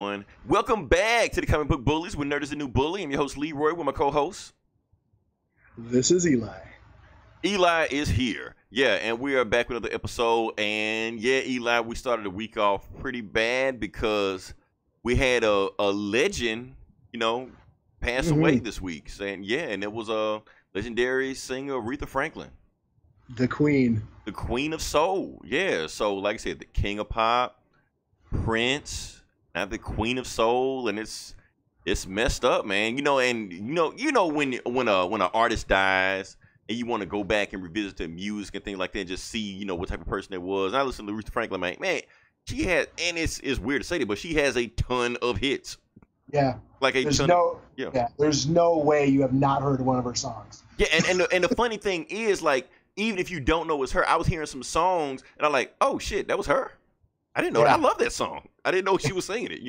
Welcome back to the Comic Book Bullies. When Nerd is the New Bully. I'm your host Leroy with my co-host This is Eli. Eli is here. Yeah, and we are back with another episode. And yeah, Eli, we started the week off pretty bad because we had a legend, pass away this week. And it was a legendary singer Aretha Franklin, The Queen. the Queen of Soul. Yeah, so like I said, the King of Pop, Prince, now the Queen of Soul, and it's messed up, man. When an artist dies and you want to go back and revisit their music and things like that, and just see what type of person it was. And I listen to Aretha Franklin, man, she had, and it's weird to say that, but she has a ton of hits. Yeah. Like a There's ton. no. Yeah. Yeah. There's no way you have not heard one of her songs. Yeah, and the funny thing is, like, even if you don't know it's her, I was hearing some songs and I'm like, oh shit, that was her. I didn't know that. I love that song. I didn't know she was singing it.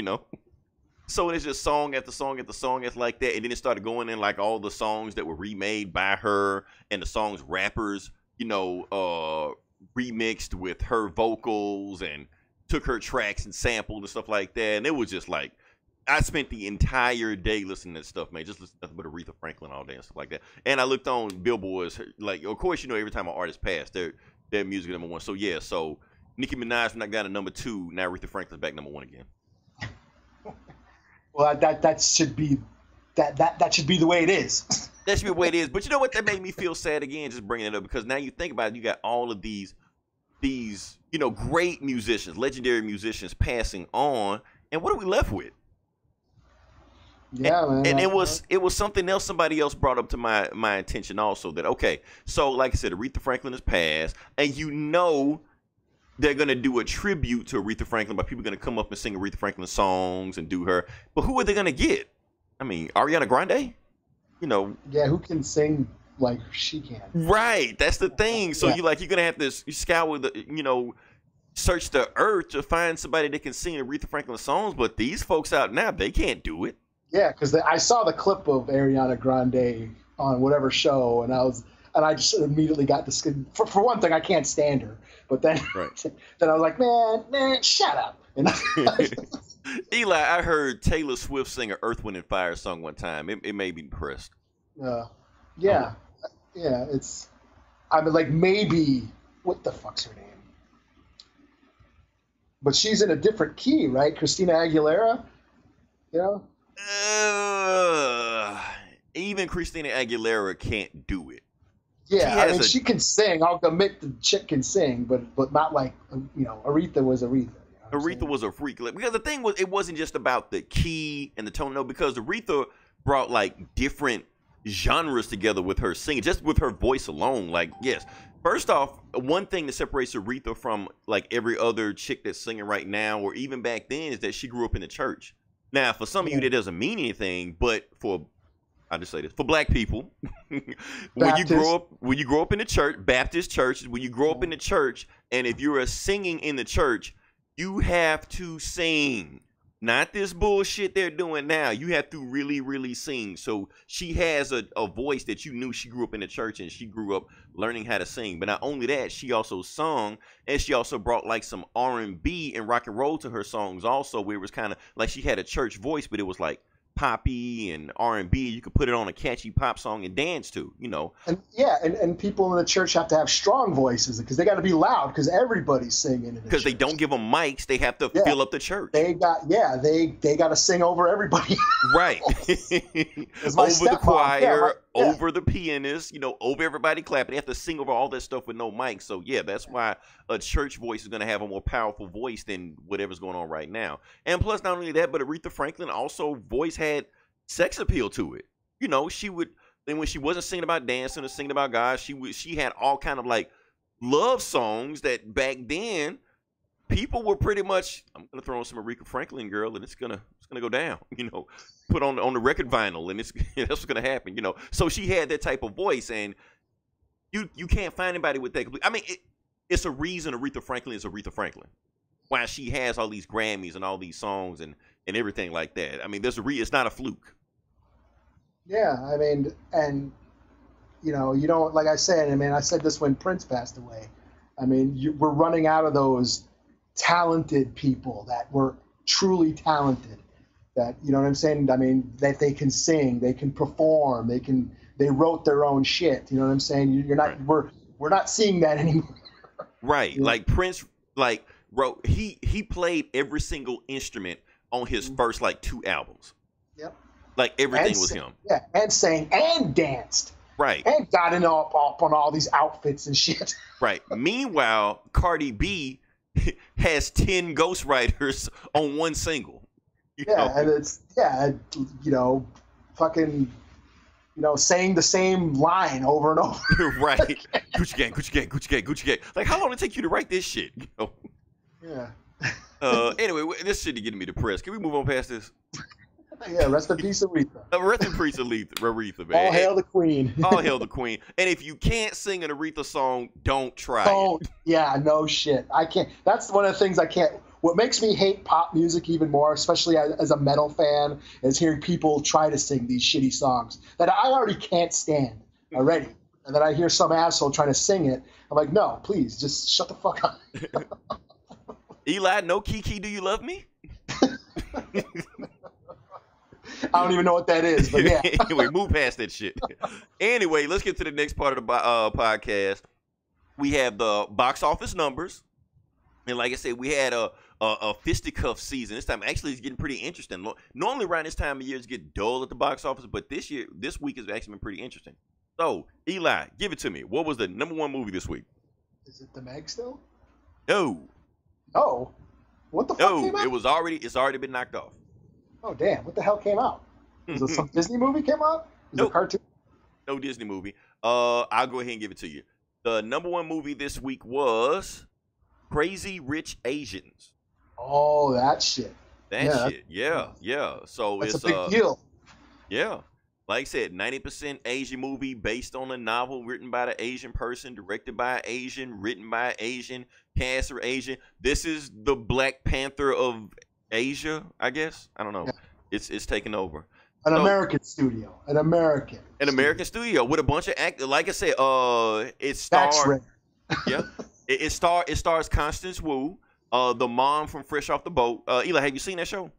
So it's just song after song after song after like that, and then it started going in like all the songs that were remade by her and the songs rappers, remixed with her vocals and took her tracks and sampled and stuff like that. And it was just like, I spent the entire day listening to that stuff, man. Just listening to nothing but Aretha Franklin all day and stuff like that. And I looked on Billboard's, like, of course, every time an artist passed, their music number one. So yeah, so Nicki Minaj knocked down to number 2. Now Aretha Franklin's back number 1 again. Well, that should be that should be the way it is. That should be the way it is. But you know what? That made me feel sad again, just bringing it up, because now you think about it, you got all of these great musicians, legendary musicians passing on, and what are we left with? Yeah, man. And it was something else somebody else brought up to my attention also, that okay, so like I said, Aretha Franklin has passed, and they're gonna do a tribute to Aretha Franklin, but people are gonna come up and sing Aretha Franklin songs and do her. But who are they gonna get? I mean, Ariana Grande? Yeah, who can sing like she can? Right, that's the thing. So Yeah. you're gonna have to scour search the earth to find somebody that can sing Aretha Franklin songs. But these folks out now, they can't do it. Yeah, because I saw the clip of Ariana Grande on whatever show, and I just immediately got this. For one thing, I can't stand her. But then, Right. then I was like, man, shut up. And Eli, I heard Taylor Swift sing an Earth, Wind, and Fire song one time. It made me impressed. yeah, it's. I mean, like maybe what the fuck's her name? But she's in a different key, right? Christina Aguilera. Even Christina Aguilera can't do it. Yeah, she can sing. I'll admit the chick can sing, but not like Aretha was Aretha. Aretha was a freak. Because the thing was, it wasn't just about the key and the tone. No, because Aretha brought like different genres together with her singing, just with her voice alone. Like, yes. First off, one thing that separates Aretha from like every other chick that's singing right now, or even back then, is that she grew up in the church. Now, for some of you, that doesn't mean anything, but I'll just say this, for black people, when you grow up in the church, Baptist churches, when you grow up in the church, and if you're singing in the church, you have to sing. Not this bullshit they're doing now. You have to really, really sing. So she has a voice that you knew. She grew up in the church and she grew up learning how to sing. But not only that, she also sung, and she also brought like some R&B and rock and roll to her songs also, where it was kind of like she had a church voice, but it was like poppy and R&B. You could put it on a catchy pop song and dance to, And people in the church have to have strong voices because they got to be loud because everybody's singing. Because they don't give them mics, they have to fill up the church. They got to sing over everybody. Right. Over the choir, over the pianist, over everybody clapping. They have to sing over all that stuff with no mic. So yeah, that's why a church voice is going to have a more powerful voice than whatever's going on right now. And plus, not only that, but Aretha Franklin also voice had sex appeal to it. She would, then when she wasn't singing about dancing or singing about God, she had all kind of like love songs that back then people were pretty much, I'm gonna throw on some Aretha Franklin, girl, and it's gonna go down. Put on the record vinyl, and that's what's gonna happen. So she had that type of voice, and you can't find anybody with that. I mean, it's a reason Aretha Franklin is Aretha Franklin. Why she has all these Grammys and all these songs and everything like that. I mean, it's not a fluke. Yeah, I mean, and you don't, like I said, I said this when Prince passed away. I mean, we're running out of those talented people that were truly talented. That, you know what I'm saying? I mean, that they can sing, they can perform, they wrote their own shit. You know what I'm saying? You're not Right. we're not seeing that anymore. Right. You know? Like Prince, like wrote he played every single instrument on his first like 2 albums. Yep. Like everything And was him. Yeah, and sang and danced. Right. And got in up on all these outfits and shit. Right. Meanwhile, Cardi B has 10 ghostwriters on one single. And it's you know, fucking, you know, saying the same line over and over. Right. Gucci gang, Gucci gang, Gucci gang, Gucci gang. Like, how long did it take you to write this shit? You know? Yeah. Anyway, this shit is getting me depressed. Can we move on past this? Yeah, rest in peace, Aretha. Rest in peace, Aretha, man. All hail the queen. All hail the queen. And if you can't sing an Aretha song, don't try Don't. it. Yeah, no shit. I can't. That's one of the things I can't. What makes me hate pop music even more, especially as a metal fan, is hearing people try to sing these shitty songs that I already can't stand already. And then I hear some asshole trying to sing it. I'm like, no, please, just shut the fuck up. Eli, no Kiki, do you love me? I don't even know what that is, but yeah. Anyway, move past that shit. Anyway, let's get to the next part of the podcast. We have the box office numbers. And like I said, we had a fisticuff season. This time actually it's getting pretty interesting. Normally around this time of year it's get dull at the box office, but this week has actually been pretty interesting. So, Eli, give it to me. What was the number 1 movie this week? Is it The Meg still? No. Oh. What the fuck came out? It's already been knocked off. Oh, damn. What the hell came out? Was it some Disney movie came out? Was it a cartoon? No Disney movie. I'll go ahead and give it to you. The number 1 movie this week was Crazy Rich Asians. Oh, that shit. That shit. Yeah. So that's it's a big deal. Yeah. Like I said, 90% Asian movie based on a novel written by the Asian person, directed by an Asian, written by an Asian, cast for Asian. This is the Black Panther of Asia, I guess. I don't know. Yeah. It's taken over. An American studio. An American studio with a bunch of actors. Like I said, it stars. That's rare. Yeah. It stars Constance Wu, the mom from Fresh Off the Boat. Eli, have you seen that show?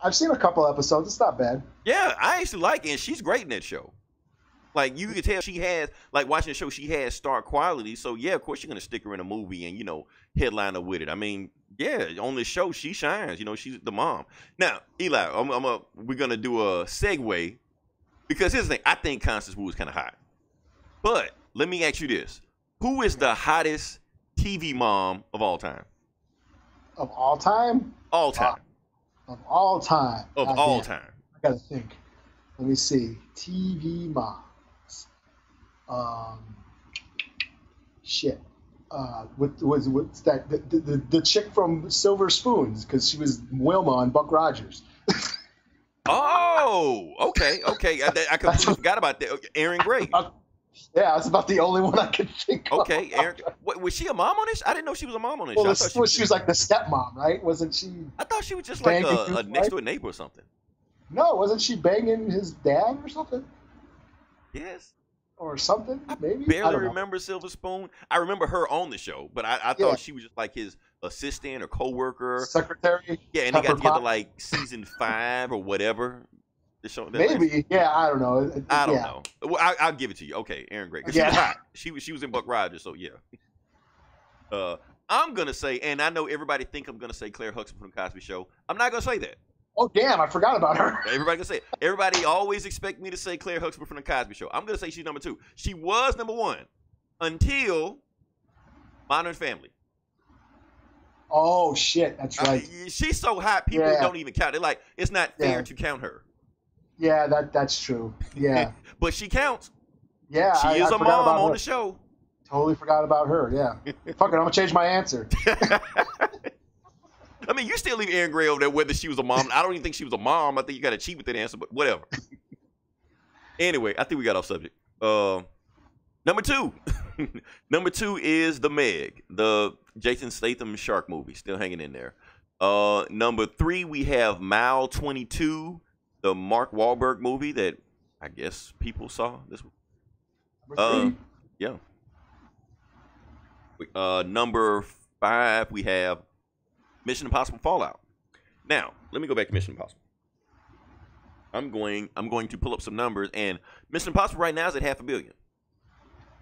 I've seen a couple episodes. It's not bad. Yeah, I actually like it, and she's great in that show. Like, you can tell she has, like, watching the show, she has star quality. So, yeah, of course, you're going to stick her in a movie and, you know, headline her with it. I mean, yeah, on the show, she shines. You know, she's the mom. Now, Eli, we're going to do a segue, because here's the thing. I think Constance Wu is kind of hot. But let me ask you this. Who is the hottest TV mom of all time? Of all time? All time. Of all time. Of all time. I gotta think. Let me see. TV moms. Shit. What's that? The chick from Silver Spoons, because she was Wilma on Buck Rogers. Oh, okay. I completely forgot about that. Erin Gray. Yeah, that's about the only one I could think of. Okay, Erin. Was she a mom on this? I didn't know she was a mom on this. Well, show. she was like the stepmom, right? Wasn't she? I thought she was just like a next door neighbor or something. No, wasn't she banging his dad or something? Yes. Or something, maybe? I barely remember Silver Spoon. I remember her on the show, but I thought she was just like his assistant or co-worker. Secretary? Yeah, and they got together like season 5 or whatever. The show, maybe. Yeah, I don't know. I don't know. Well, I'll give it to you. Okay, Erin Gray. She was hot. She was in Buck Rogers, so yeah. I'm going to say, and I know everybody think I'm going to say Claire Huxtable from The Cosby Show. I'm not going to say that. Oh, damn, I forgot about her. Everybody can say it. Everybody always expect me to say Claire Huxtable from The Cosby Show. I'm going to say she's number 2. She was number 1 until Modern Family. Oh, shit, that's right. She's so hot, people don't even count. They're like, it's not fair to count her. Yeah, that's true. Yeah. But she counts. Yeah, she is a mom on the show. Totally forgot about her, yeah. Fuck it, I'm going to change my answer. I mean, you still leave Erin Gray over there whether she was a mom. I don't even think she was a mom. I think you got to cheat with that answer, but whatever. Anyway, I think we got off subject. Number 2. Number 2 is The Meg, the Jason Statham shark movie, still hanging in there. Number 3, we have Mile 22, the Mark Wahlberg movie that I guess people saw this week. Number 3? Yeah. Number 5, we have Mission Impossible Fallout. Now, let me go back to Mission Impossible. I'm going to pull up some numbers, and Mission Impossible right now is at $500 million.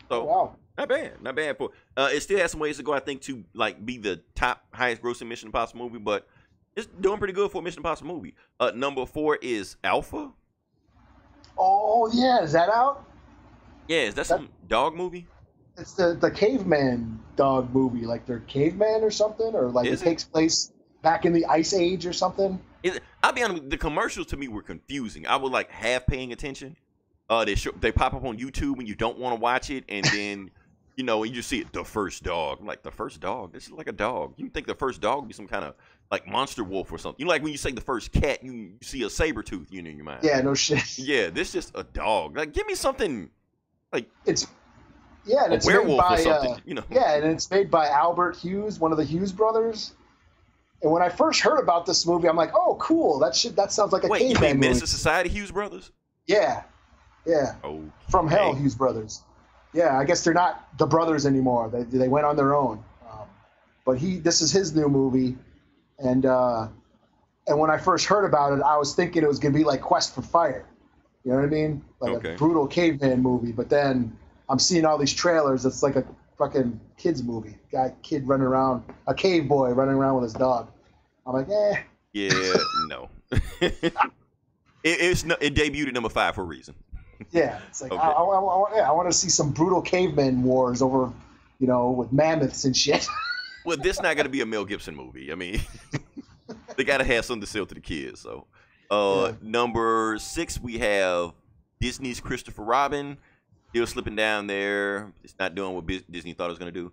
So wow. Not bad for. It still has some ways to go, I think, to like be the top highest grossing Mission Impossible movie, but it's doing pretty good for a Mission Impossible movie. Number 4 is Alpha. Oh yeah, is that out? Yeah, is that some dog movie? It's the caveman dog movie, like they're caveman or something, or like it takes place back in the Ice Age or something. I'll be honest, the commercials to me were confusing. I was like half paying attention. They pop up on YouTube when you don't want to watch it, and then you know, you just see it, the first dog. I'm like, the first dog? This is like a dog. You think the first dog would be some kind of like monster wolf or something. You know, like when you say the first cat, you see a saber tooth, in your mind. Yeah, no shit. Yeah, this is just a dog. Like, give me something like it's a werewolf by, or something. Yeah, and it's made by Albert Hughes, one of the Hughes brothers. And when I first heard about this movie, I'm like, oh, cool. That sounds like a caveman movie. Wait, you mean Menace to Society Hughes brothers? Yeah. Oh. From Hell Hughes brothers. Yeah, I guess they're not the brothers anymore. They went on their own. But this is his new movie, and when I first heard about it, I was thinking it was gonna be like Quest for Fire. You know what I mean? Like a brutal caveman movie. But then I'm seeing all these trailers. It's like a fucking kids movie. Kid running around, a cave boy running around with his dog. I'm like, eh. Yeah, no. It debuted at number 5 for a reason. Yeah, it's like I want to see some brutal caveman wars over, with mammoths and shit. Well, this not gonna be a Mel Gibson movie. I mean, they gotta have something to sell to the kids. So, Number 6 we have Disney's Christopher Robin, still slipping down there. It's not doing what Disney thought it was gonna do.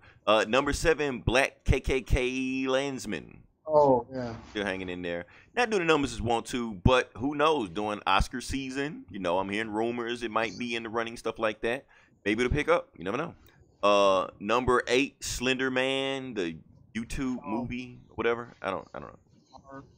Number 7, Black KKK Landsman. Oh yeah, still hanging in there. Not doing the numbers as want to, but who knows? During Oscar season, I'm hearing rumors it might be in the running, stuff like that. Maybe it'll pick up. You never know. Number 8, Slender Man, the YouTube movie, whatever. I don't know.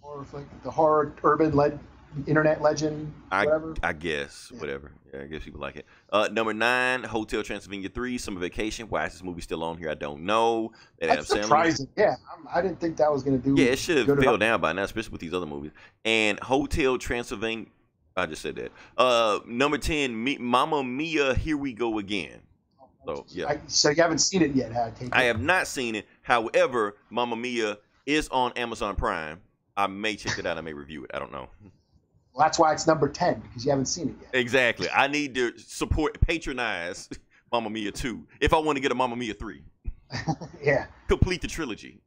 Or like the horror urban internet legend, whatever. I guess, whatever. Yeah, I guess people like it. Number 9, Hotel Transylvania 3, Summer Vacation. Why is this movie still on here? I don't know. That's surprising. Yeah, I didn't think that was going to do. Yeah, it should have fell down by now, especially with these other movies. And Hotel Transylvania, I just said that. Number 10, Mamma Mia, Here We Go Again. So, yeah. So you haven't seen it yet, I have not seen it. However, Mamma Mia is on Amazon Prime. I may check it out. I may review it. I don't know. Well, that's why it's number 10, because you haven't seen it yet. Exactly. I need to patronize Mamma Mia 2 if I want to get a Mamma Mia 3. Yeah. Complete the trilogy.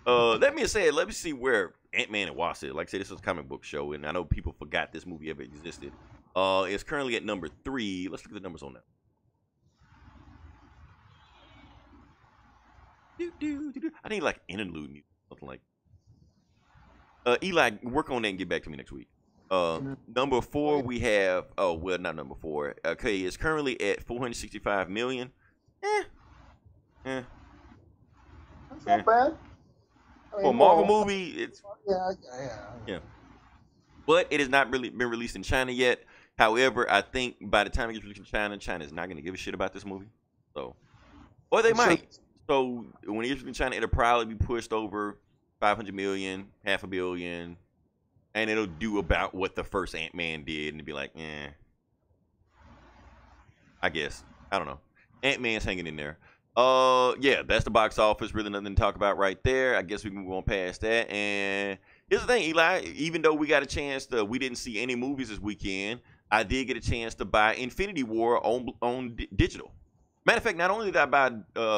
That being said, let me see where Ant-Man and Wasp is. Like I said, this is a comic book show, and I know people forgot this movie ever existed. It's currently at number 3. Let's look at the numbers on that. I need like interlude music, something like. Eli, work on that and get back to me next week. Number 4 we have. Oh well, not number 4. Okay, it's currently at 465 million. That's not bad. For a Marvel movie, it's yeah. But it has not really been released in China yet. However, I think by the time it gets released in China, China is not going to give a shit about this movie. So, or they might. So when it gets in China, it'll probably be pushed over 500 million, $500 million, and it'll do about what the first Ant-Man did, and it'll be like, I guess. I don't know. Ant-Man's hanging in there. Yeah, that's the box office. Really nothing to talk about right there. I guess we can move on past that. And here's the thing, Eli. Even though we got a chance we didn't see any movies this weekend, I did get a chance to buy Infinity War on digital. Matter of fact, not only did I buy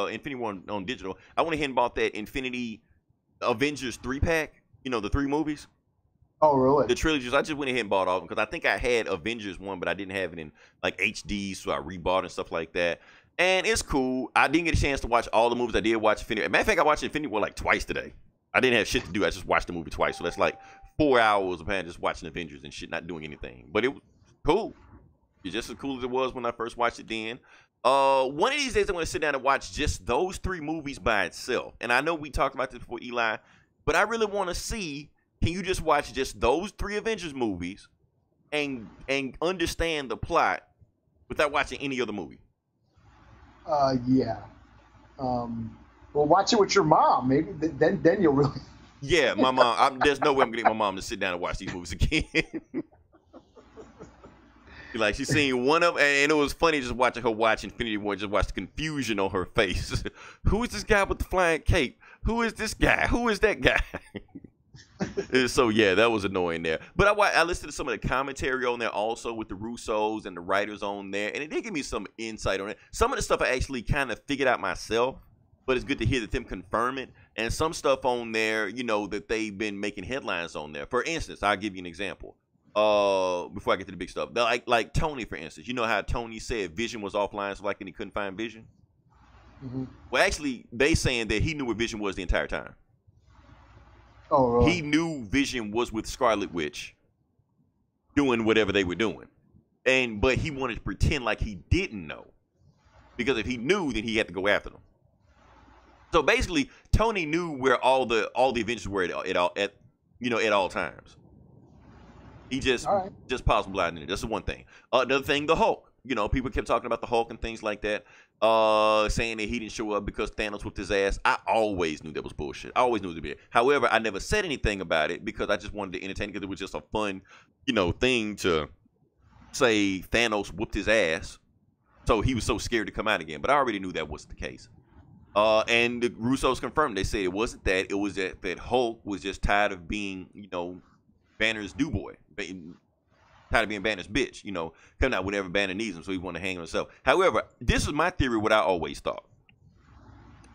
Infinity War on digital, I went ahead and bought that Infinity Avengers 3-pack. The 3 movies. Oh, really? The trilogies. I just went ahead and bought all of them because I think I had Avengers 1, but I didn't have it in like HD, so I rebought and stuff like that. And it's cool. I didn't get a chance to watch all the movies. I did watch Infinity. Matter of fact, I watched Infinity War like twice today. I didn't have shit to do. I just watched the movie twice. So that's like 4 hours of just watching Avengers and shit, not doing anything. But it was cool. It's just as cool as it was when I first watched it then. One of these days I'm going to sit down and watch just those 3 movies by itself. And I know we talked about this before, Eli, but I really want to see, can you just watch just those 3 Avengers movies and understand the plot without watching any other movie? Yeah. Well, watch it with your mom. Maybe then you'll really. Yeah, my mom. There's no way I'm getting my mom to sit down and watch these movies again. Like she's seen one of, and it was funny just watching her watch Infinity War. Just watch the confusion on her face. Who is this guy with the flying cape? Who is this guy? Who is that guy? So yeah, that was annoying there. But I listened to some of the commentary on there also with the Russos and the writers on there, and it did give me some insight on it. Some of the stuff I actually kind of figured out myself, but it's good to hear that them confirm it. And some stuff on there, you know, that they've been making headlines on there. For instance, I'll give you an example. Before I get to the big stuff, like Tony, for instance, you know how Tony said Vision was offline, so like, and he couldn't find Vision. Mm-hmm. Well, actually, they saying that he knew where Vision was the entire time. Oh, really? He knew Vision was with Scarlet Witch, doing whatever they were doing, but he wanted to pretend like he didn't know, because if he knew, then he had to go after them. So basically, Tony knew where all the Avengers were at all times. He just paused blind in it. That's the one thing. Another thing, the Hulk. You know, people kept talking about the Hulk and things like that, saying that he didn't show up because Thanos whipped his ass. I always knew that was bullshit. I always knew it was bullshit. However, I never said anything about it because I just wanted to entertain, because it was just a fun, you know, thing to say Thanos whooped his ass. So he was so scared to come out again. But I already knew that wasn't the case. And the Russos confirmed. They said it wasn't that. It was that Hulk was just tired of being, you know, Banner's do boy. Tired of being Banner's bitch, you know, coming out whenever Banner needs him, so he wanted to hang on himself. However, this is my theory, what I always thought.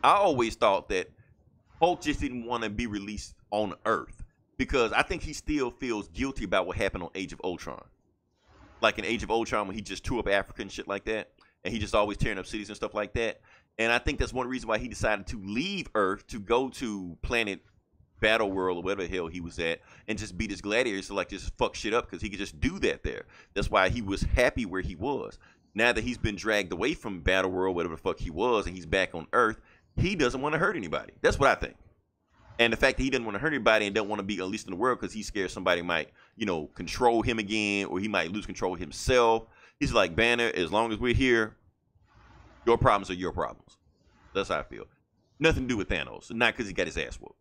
I always thought that Hulk just didn't want to be released on Earth, because I think he still feels guilty about what happened on Age of Ultron. Like in Age of Ultron, when he just tore up Africa and shit like that, and he just always tearing up cities and stuff like that. And I think that's one reason why he decided to leave Earth to go to planet Battle World or whatever the hell he was at, and just beat his gladiators to like just fuck shit up, because he could just do that there. That's why he was happy where he was. Now that he's been dragged away from Battle World, whatever the fuck he was, and he's back on Earth, he doesn't want to hurt anybody. That's what I think. And the fact that he doesn't want to hurt anybody and don't want to be unleashed in the world because he's scared somebody might, you know, control him again, or he might lose control himself. He's like, Banner, as long as we're here, your problems are your problems. That's how I feel. Nothing to do with Thanos. Not because he got his ass whooped.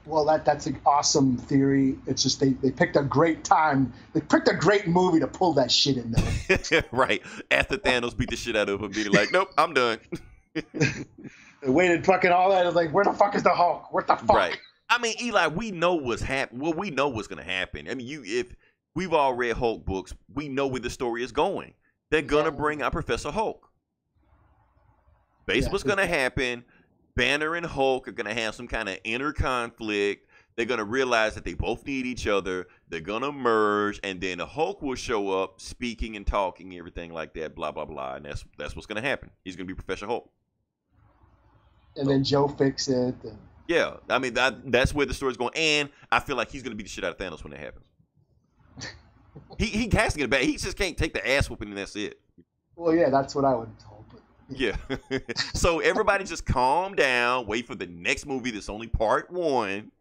Well, that's an awesome theory. It's just they picked a great time. They picked a great movie to pull that shit in there. Right. After Thanos beat the shit out of him, being like, nope, I'm done. They waited fucking all that. It was like, where the fuck is the Hulk? What the fuck? Right. I mean, Eli, we know what's happening. Well, we know what's going to happen. I mean, if we've all read Hulk books, we know where the story is going. They're going to bring out Professor Hulk. Basically, what's going to happen, Banner and Hulk are going to have some kind of inner conflict. They're going to realize that they both need each other. They're going to merge, and then the Hulk will show up speaking and talking and everything like that, blah, blah, blah. And that's what's going to happen. He's going to be Professor Hulk. And then Joe fix it. And... yeah, I mean, that's where the story's going. And I feel like he's going to beat the shit out of Thanos when that happens. he has to get it back. He just can't take the ass whooping and that's it. Well, yeah, that's what I would hope. Yeah. So everybody just calm down, wait for the next movie that's only part 1,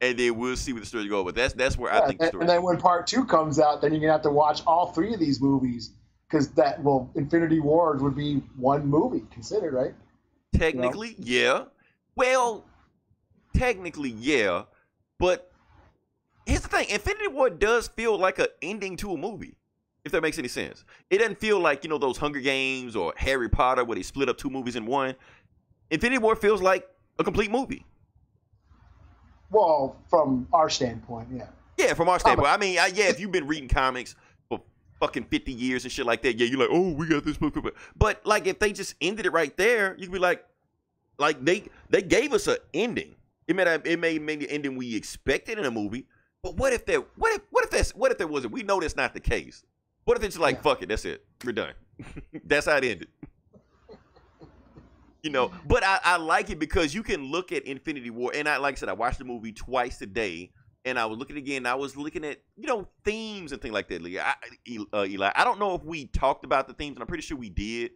and then we'll see where the story goes. But that's where I think the story. And then when part 2 comes out, then you're going to have to watch all 3 of these movies, because Infinity War would be one movie considered, right? Technically, yeah. Well, technically, yeah. But here's the thing. Infinity War does feel like an ending to a movie, if that makes any sense. It doesn't feel like, you know, those Hunger Games or Harry Potter where they split up 2 movies in one. Infinity War feels like a complete movie. Well, from our standpoint, yeah. Yeah, from our standpoint. I mean, yeah, if you've been reading comics for fucking 50 years and shit like that, yeah, you're like, oh, we got this book. But, like, if they just ended it right there, you could be like they gave us an ending. It may make the ending we expected in a movie, but what if there wasn't? We know that's not the case. What if it's like, fuck it, that's it, we're done. That's how it ended. You know, but I like it because you can look at Infinity War, and like I said, I watched the movie twice today, and I was looking again, and I was looking at, you know, themes and things like that. Eli, I don't know if we talked about the themes, and I'm pretty sure we did,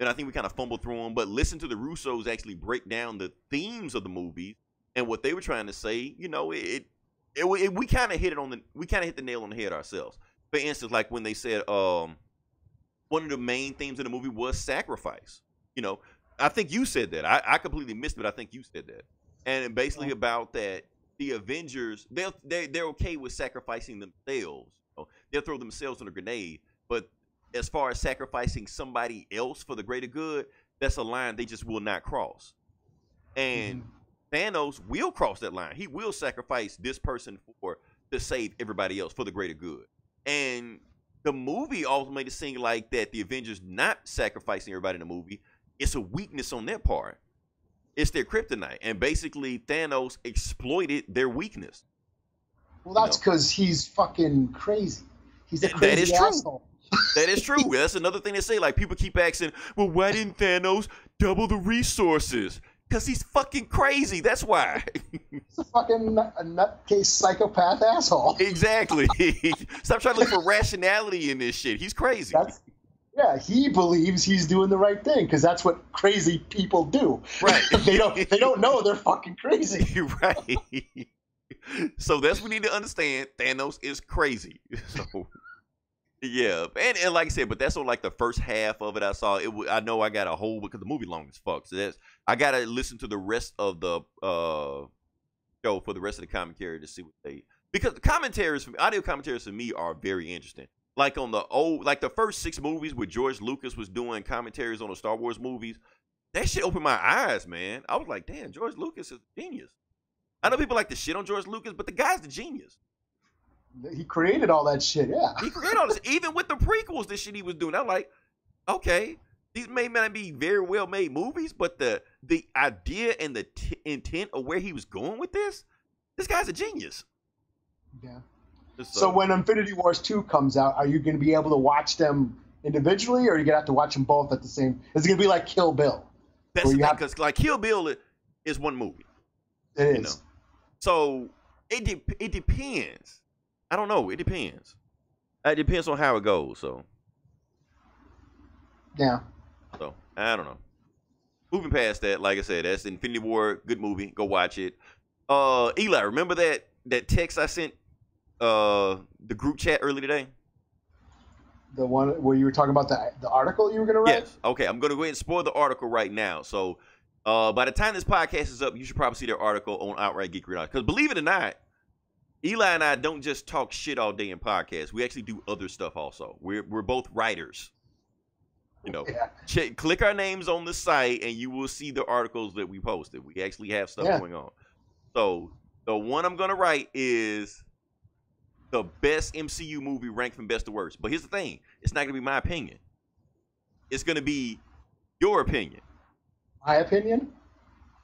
and I think we kind of fumbled through them, but listen to the Russos actually break down the themes of the movie and what they were trying to say. You know, we kind of hit the nail on the head ourselves. For instance, like when they said one of the main themes in the movie was sacrifice. You know, I think you said that. I completely missed it, but I think you said that. and basically about that the Avengers they're okay with sacrificing themselves. They'll throw themselves on a grenade, but as far as sacrificing somebody else for the greater good, that's a line they just will not cross. And Thanos will cross that line. He will sacrifice this person to save everybody else for the greater good. And the movie ultimately seemed like that the Avengers not sacrificing everybody in the movie, it's a weakness on their part. It's their kryptonite. And basically Thanos exploited their weakness. Well, that's because he's fucking crazy. He's a crazy asshole. That is true. That's another thing they say. Like, people keep asking, well, why didn't Thanos double the resources? Because he's fucking crazy. That's why. He's a fucking nutcase psychopath asshole. Exactly. Stop trying to look for rationality in this shit. He's crazy. Yeah, he believes he's doing the right thing because that's what crazy people do. Right. They don't know they're fucking crazy. Right. So that's what we need to understand. Thanos is crazy. So yeah, and like I said, but that's on like the first half of it. I saw it. I know I got a whole because the movie long as fuck. So I gotta listen to the rest of the show for the rest of the commentary to see what because the commentaries audio commentaries for me are very interesting. Like on the first 6 movies where George Lucas was doing commentaries on the Star Wars movies, that shit opened my eyes, man. I was like, damn, George Lucas is a genius. I know people like to shit on George Lucas, but the guy's the genius. He created all that shit, yeah. He created all this. Even with the prequels, the shit he was doing. I'm like, okay, these may not be very well made movies, but the idea and the intent of where he was going with this guy's a genius. Yeah. So when Infinity Wars 2 comes out, are you going to be able to watch them individually, or are you going to have to watch them both at the same? Is it going to be like Kill Bill? That's the thing, because like Kill Bill is one movie. It is. So it depends. I don't know. It depends. It depends on how it goes. So yeah. So I don't know. Moving past that, like I said, that's Infinity War. Good movie. Go watch it. Eli, remember that text I sent the group chat earlier today? The one where you were talking about the article you were going to write? Yes. Okay, I'm going to go ahead and spoil the article right now. So by the time this podcast is up, you should probably see their article on Outright Geekery. Because believe it or not, Eli and I don't just talk shit all day in podcasts. We actually do other stuff also. We're both writers. Click our names on the site and you will see the articles that we posted. We actually have stuff going on. So the one I'm going to write is the best MCU movie ranked from best to worst. But here's the thing. It's not going to be my opinion. It's going to be your opinion. My opinion?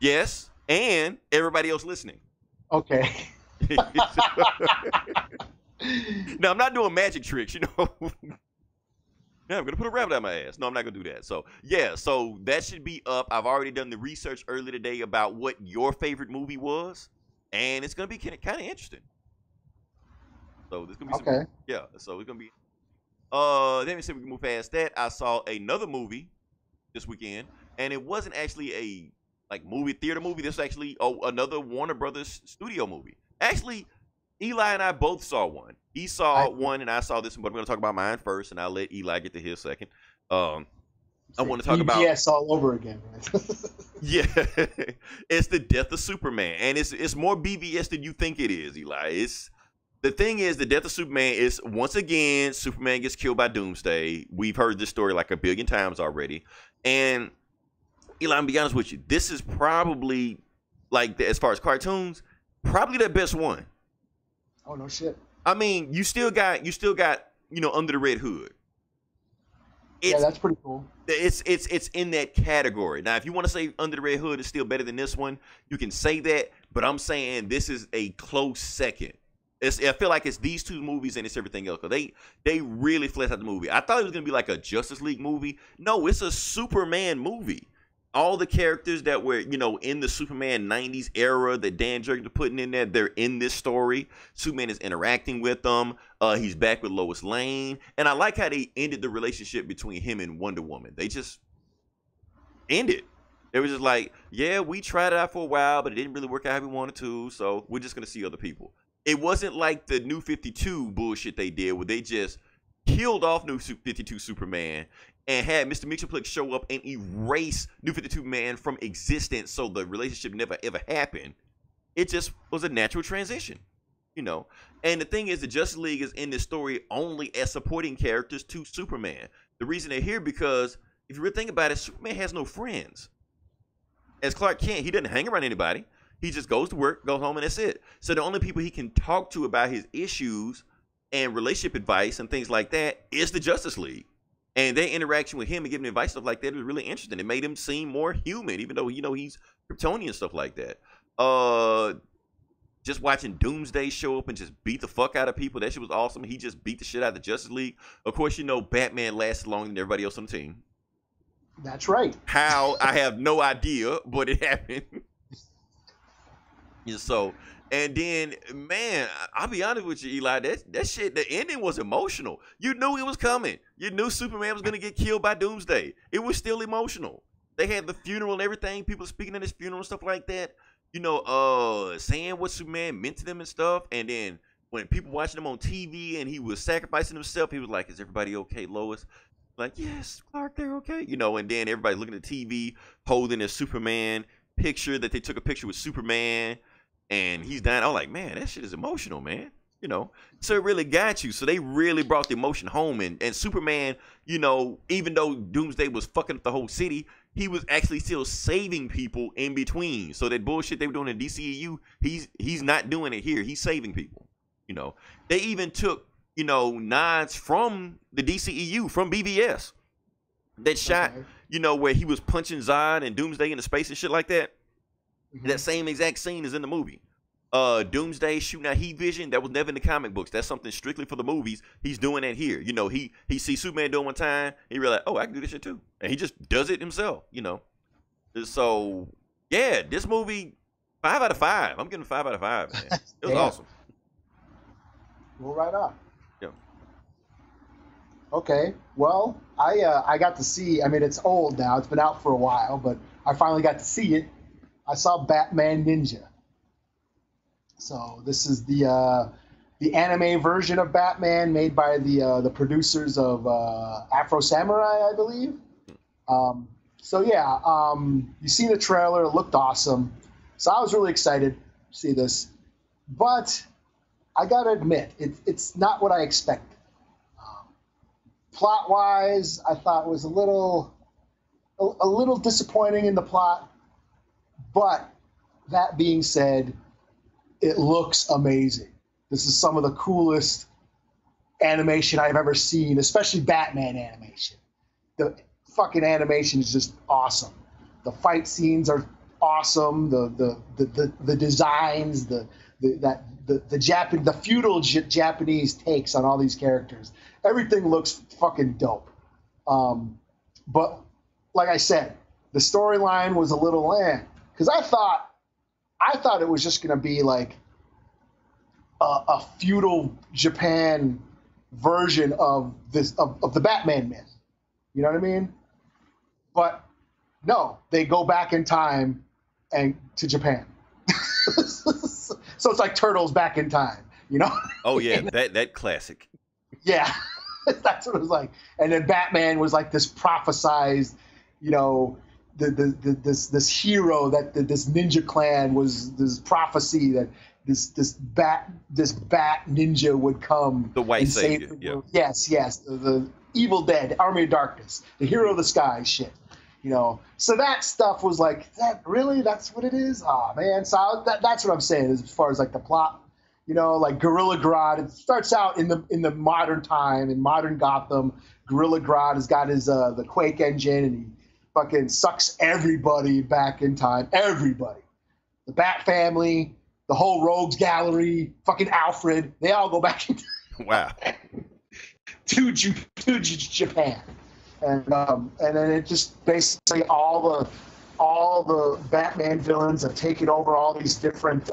Yes, and everybody else listening. Okay. Now, I'm not doing magic tricks, Yeah, I'm going to put a rabbit out my ass. No, I'm not going to do that. So, yeah, so that should be up. I've already done the research earlier today about what your favorite movie was, and it's going to be kind of interesting. So, there's going to be some, yeah, so it's going to be, then we said we can move past that. I saw another movie this weekend, and it wasn't actually a movie theater movie. This is actually another Warner Brothers studio movie. Actually, Eli and I both saw one. He saw one, and I saw this one, but I'm going to talk about mine first, and I'll let Eli get to his second. I want to talk about BBS all over again. Yeah, it's the death of Superman, and it's more BBS than you think it is, Eli. The thing is, the death of Superman is, once again, Superman gets killed by Doomsday. We've heard this story like a billion times already, and Eli, I'm be honest with you, this is probably as far as cartoons, probably the best one. Oh no shit. I mean, you still got Under the Red Hood. Yeah, that's pretty cool. It's in that category. Now, if you want to say Under the Red Hood is still better than this one, you can say that. But I'm saying this is a close second. I feel like it's these two movies and it's everything else. Because they really fleshed out the movie. I thought it was going to be like a Justice League movie. No, it's a Superman movie. All the characters that were, in the Superman 90s era that Dan Jurgens was putting in there, they're in this story. Superman is interacting with them. He's back with Lois Lane. And I like how they ended the relationship between him and Wonder Woman. They just ended. It was just like, yeah, we tried it out for a while, but it didn't really work out how we wanted to, so we're just going to see other people. It wasn't like the New 52 bullshit they did where they just killed off New 52 Superman, and had Mr. Mxyzptlk show up and erase New 52 Man from existence, so the relationship never ever happened. It just was a natural transition, you know. And the thing is, the Justice League is in this story only as supporting characters to Superman. The reason they're here because if you really think about it, Superman has no friends. As Clark Kent, he doesn't hang around anybody. He just goes to work, goes home, and that's it. So the only people he can talk to about his issues and relationship advice and things like that is the Justice League. And their interaction with him and giving advice, stuff like that, was really interesting. It made him seem more human, even though, you know, he's Kryptonian and stuff like that. Just watching Doomsday show up and just beat the fuck out of people, that shit was awesome. He just beat the shit out of the Justice League. Of course, you know, Batman lasted longer than everybody else on the team. That's right. How? I have no idea, but it happened. So, and then, man, I'll be honest with you, Eli, that shit, the ending was emotional. You knew it was coming. You knew Superman was going to get killed by Doomsday. It was still emotional. They had the funeral and everything, people speaking at his funeral and stuff like that, you know, saying what Superman meant to them and stuff. And then when people watching him on TV and he was sacrificing himself, he was like, is everybody okay, Lois? Like, yes, Clark, they're okay. You know, and then everybody looking at the TV, holding a Superman picture that they took a picture with Superman. And he's dying. I'm like, man, that shit is emotional, man. You know, so it really got you. So they really brought the emotion home. And Superman, you know, even though Doomsday was fucking up the whole city, he was actually still saving people in between. So that bullshit they were doing in DCEU, he's not doing it here. He's saving people. You know, they even took, you know, nods from the DCEU, from BVS. That shot, you know, where he was punching Zod and Doomsday into space and shit like that. That same exact scene is in the movie. Doomsday shooting out heat vision, that was never in the comic books. That's something strictly for the movies. He's doing that here. You know, he sees Superman doing one time, he realized, oh, I can do this shit too. And he just does it himself, you know. So, yeah, this movie, 5 out of 5. I'm giving 5 out of 5, man. It was awesome. Well, right on. Yeah. Okay. Well, I got to see, I mean, it's old now. It's been out for a while, but I finally got to see it. I saw Batman Ninja. So this is the anime version of Batman made by the producers of Afro Samurai, I believe. So yeah, you seen the trailer. It looked awesome. So I was really excited to see this. But I got to admit, it's not what I expected. Plot-wise, I thought it was a little disappointing in the plot. But that being said, it looks amazing. This is some of the coolest animation I've ever seen, especially Batman animation. The fucking animation is just awesome. The fight scenes are awesome. The designs, the feudal Japanese takes on all these characters. Everything looks fucking dope. But like I said, the storyline was a little because I thought it was just going to be like a feudal Japan version of this of the Batman myth. You know what I mean? But no, they go back in time and to Japan. So it's like Turtles back in time, you know? Oh yeah, that classic. Yeah, that's what it was like. And then Batman was like this prophesized, you know, this hero that this ninja clan was this prophecy that this bat ninja would come. The white savior. Yeah. Yes. The Evil Dead, Army of Darkness, the hero of the sky shit. You know, so that stuff was like, that's what it is? Oh man, so that's what I'm saying as far as like the plot. You know, like Gorilla Grodd. It starts out in the modern time, in modern Gotham. Gorilla Grodd has got his the Quake engine, and he fucking sucks everybody back in time. Everybody, the Bat family, the whole Rogues Gallery, fucking Alfred. They all go back in time. Wow. to Japan. And then it just basically all the Batman villains have taken over all these different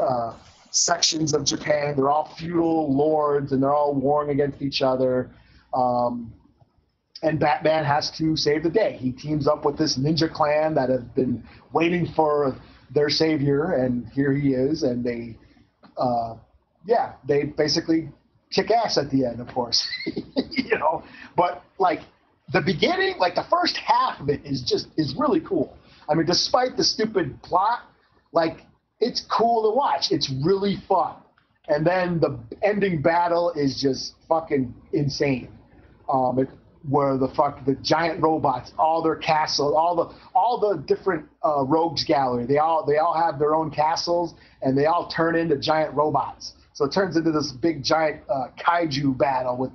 sections of Japan. They're all feudal lords, and they're all warring against each other. And Batman has to save the day. He teams up with this ninja clan that have been waiting for their savior, and here he is. And they basically kick ass at the end, of course. But like the beginning, like the first half of it is really cool. I mean, despite the stupid plot, like it's cool to watch. It's really fun. And then the ending battle is just fucking insane. Where the giant robots, all their castles, all the different rogues gallery, they all have their own castles, and they all turn into giant robots. So it turns into this big giant kaiju battle with,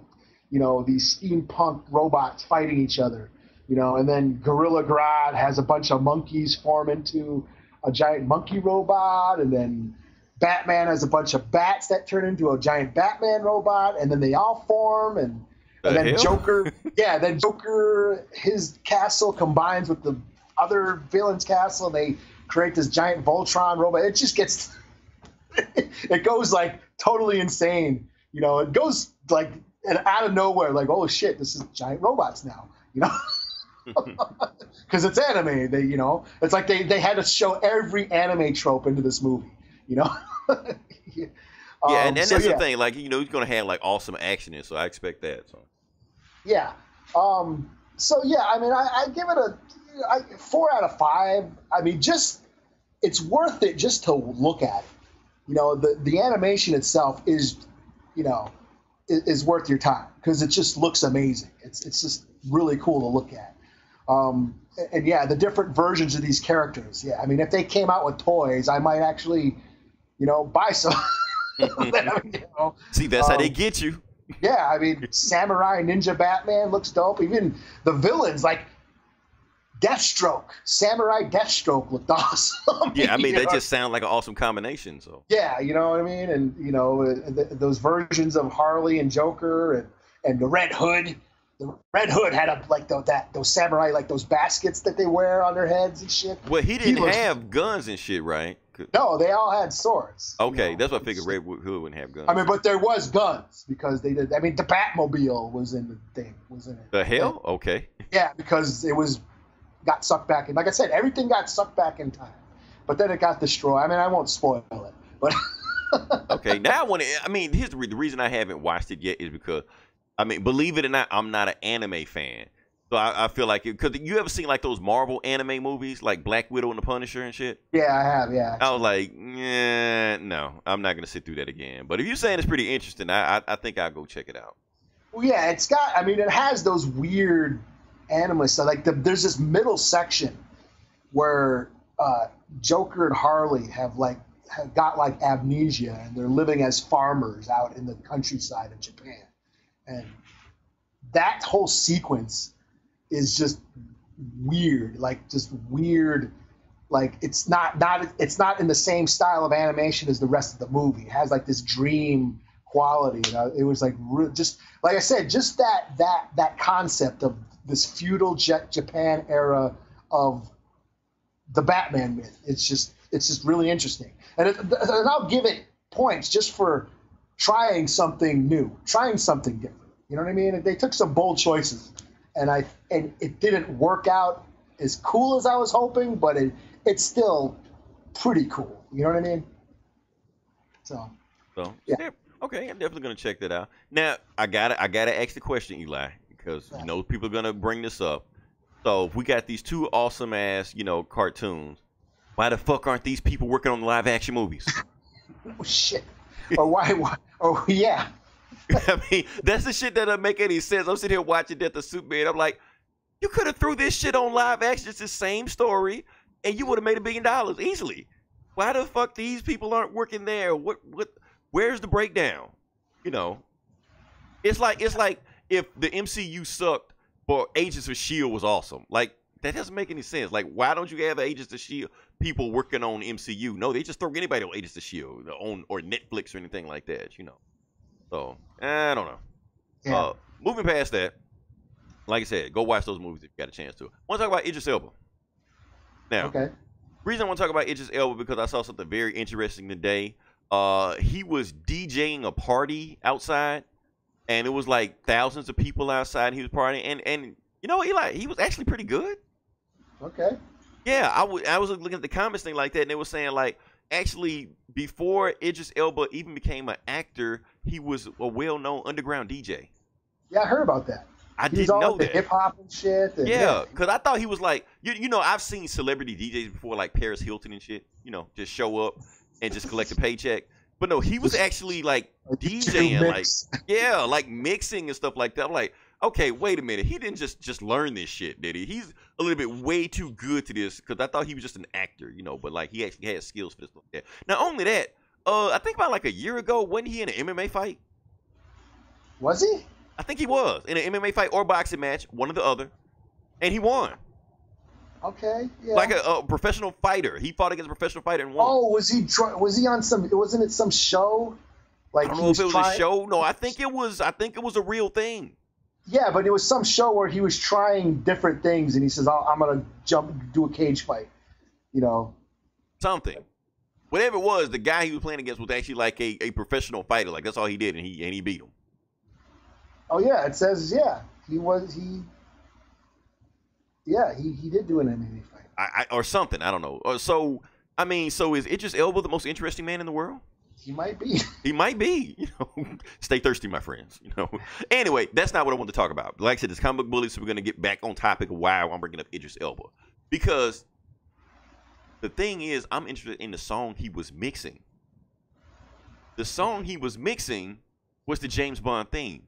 these steampunk robots fighting each other. And then Gorilla Grodd has a bunch of monkeys form into a giant monkey robot, and then Batman has a bunch of bats that turn into a giant Batman robot, and then they all form, and then Joker, his castle combines with the other villain's castle, and they create this giant Voltron robot. It just gets, it goes like totally insane. It goes like out of nowhere, like, oh shit, this is giant robots now, because it's anime. It's like they had to show every anime trope into this movie, Yeah, and that's the thing. Like, he's gonna have like awesome action in, so I expect that. So. Yeah. I mean, I give it a 4 out of 5. I mean, it's worth it just to look at it. The animation itself is worth your time because it just looks amazing. It's just really cool to look at. And yeah, the different versions of these characters. Yeah, I mean, if they came out with toys, I might actually, buy some. See, that's how they get you. Yeah, I mean, Samurai Ninja Batman looks dope. Even the villains, like Deathstroke, Samurai Deathstroke looked awesome. Yeah, I mean, they just sound like an awesome combination. So. Yeah, you know what I mean? And, those versions of Harley and Joker and the Red Hood. The Red Hood had those samurai, like those baskets that they wear on their heads and shit. Well, he didn't have guns and shit, right? No, they all had swords. Okay, that's what I figured. Red Hood wouldn't have guns. I mean, but there was guns because they did. I mean, the Batmobile was in the thing. Was in it. The hell? Okay. Yeah, because it got sucked back in. Like I said, everything got sucked back in time, but then it got destroyed. I mean, I won't spoil it, but. Okay, now I want to. I mean, here's the reason I haven't watched it yet is because, I mean, believe it or not, I'm not an anime fan. So I feel like it, because you ever seen like those Marvel anime movies like Black Widow and the Punisher and shit? Yeah, I have, yeah. I was like, yeah, no, I'm not going to sit through that again. But if you're saying it's pretty interesting, I think I'll go check it out. Well, yeah, it has those weird anime stuff. Like there's this middle section where Joker and Harley have got like amnesia and they're living as farmers out in the countryside of Japan. And that whole sequence is just weird, like it's not in the same style of animation as the rest of the movie. It has like this dream quality. It was like just like I said, just that concept of this feudal Japan era of the Batman myth. It's just really interesting, and I'll give it points just for trying something new, trying something different. You know what I mean? They took some bold choices, and it didn't work out as cool as I was hoping, but it's still pretty cool. You know what I mean? So yeah. Okay, I'm definitely gonna check that out. Now I gotta ask the question, Eli, because people are gonna bring this up. So if we got these two awesome ass, cartoons, why the fuck aren't these people working on the live action movies? Oh shit! Or why? Oh yeah. I mean, that's the shit that doesn't make any sense. I'm sitting here watching Death of Superman. I'm like, you could have threw this shit on live action. It's the same story, and you would have made $1 billion easily. Why the fuck these people aren't working there? What? Where's the breakdown? It's like if the MCU sucked, but Agents of S.H.I.E.L.D. was awesome. Like, that doesn't make any sense. Like, why don't you have Agents of S.H.I.E.L.D. people working on MCU? No, they just throw anybody on Agents of S.H.I.E.L.D. or Netflix or anything like that. So, I don't know. Yeah. Moving past that, like I said, go watch those movies if you got a chance to. I want to talk about Idris Elba. Now, okay. The reason I want to talk about Idris Elba because I saw something very interesting today. He was DJing a party outside, and it was like thousands of people outside. And he was partying, and Eli, he was actually pretty good. Okay. Yeah, I was looking at the comments thing like that, and they were saying like, actually, before Idris Elba even became an actor, he was a well-known underground DJ. Yeah, I heard about that. I He was didn't all know into that. hip hop and shit. And Yeah, because I thought he was like, you know, I've seen celebrity DJs before, like Paris Hilton and shit. You know, just show up and just collect a paycheck. But no, he was actually like DJing, like like mixing and stuff like that. I'm like, okay, wait a minute. He didn't just learn this shit, did he? He's a little bit way too good to this because I thought he was just an actor, you know. But like, he actually had skills for this stuff. Yeah. Not only that, I think about like a year ago, wasn't he in an MMA fight? Was he? I think he was in an MMA fight or boxing match, one or the other, and he won. Okay, yeah. Like a professional fighter. He fought against a professional fighter and won. Oh, was he on some? Wasn't it some show? Like, I don't know if it was a show. No, I think it was a real thing. Yeah, but it was some show where he was trying different things, and he says, "I'm gonna do a cage fight," you know. Something. Whatever it was, the guy he was playing against was actually like a professional fighter. Like, that's all he did, and he beat him. Oh yeah, it says he did do an MMA fight. Or something. I don't know. So is Idris Elba the most interesting man in the world? He might be. He might be. You know, stay thirsty, my friends. You know. Anyway, that's not what I wanted to talk about. Like I said, it's comic book bullies, so we're gonna get back on topic of why I'm bringing up Idris Elba, because the thing is, I'm interested in the song he was mixing. The song he was mixing was the James Bond theme.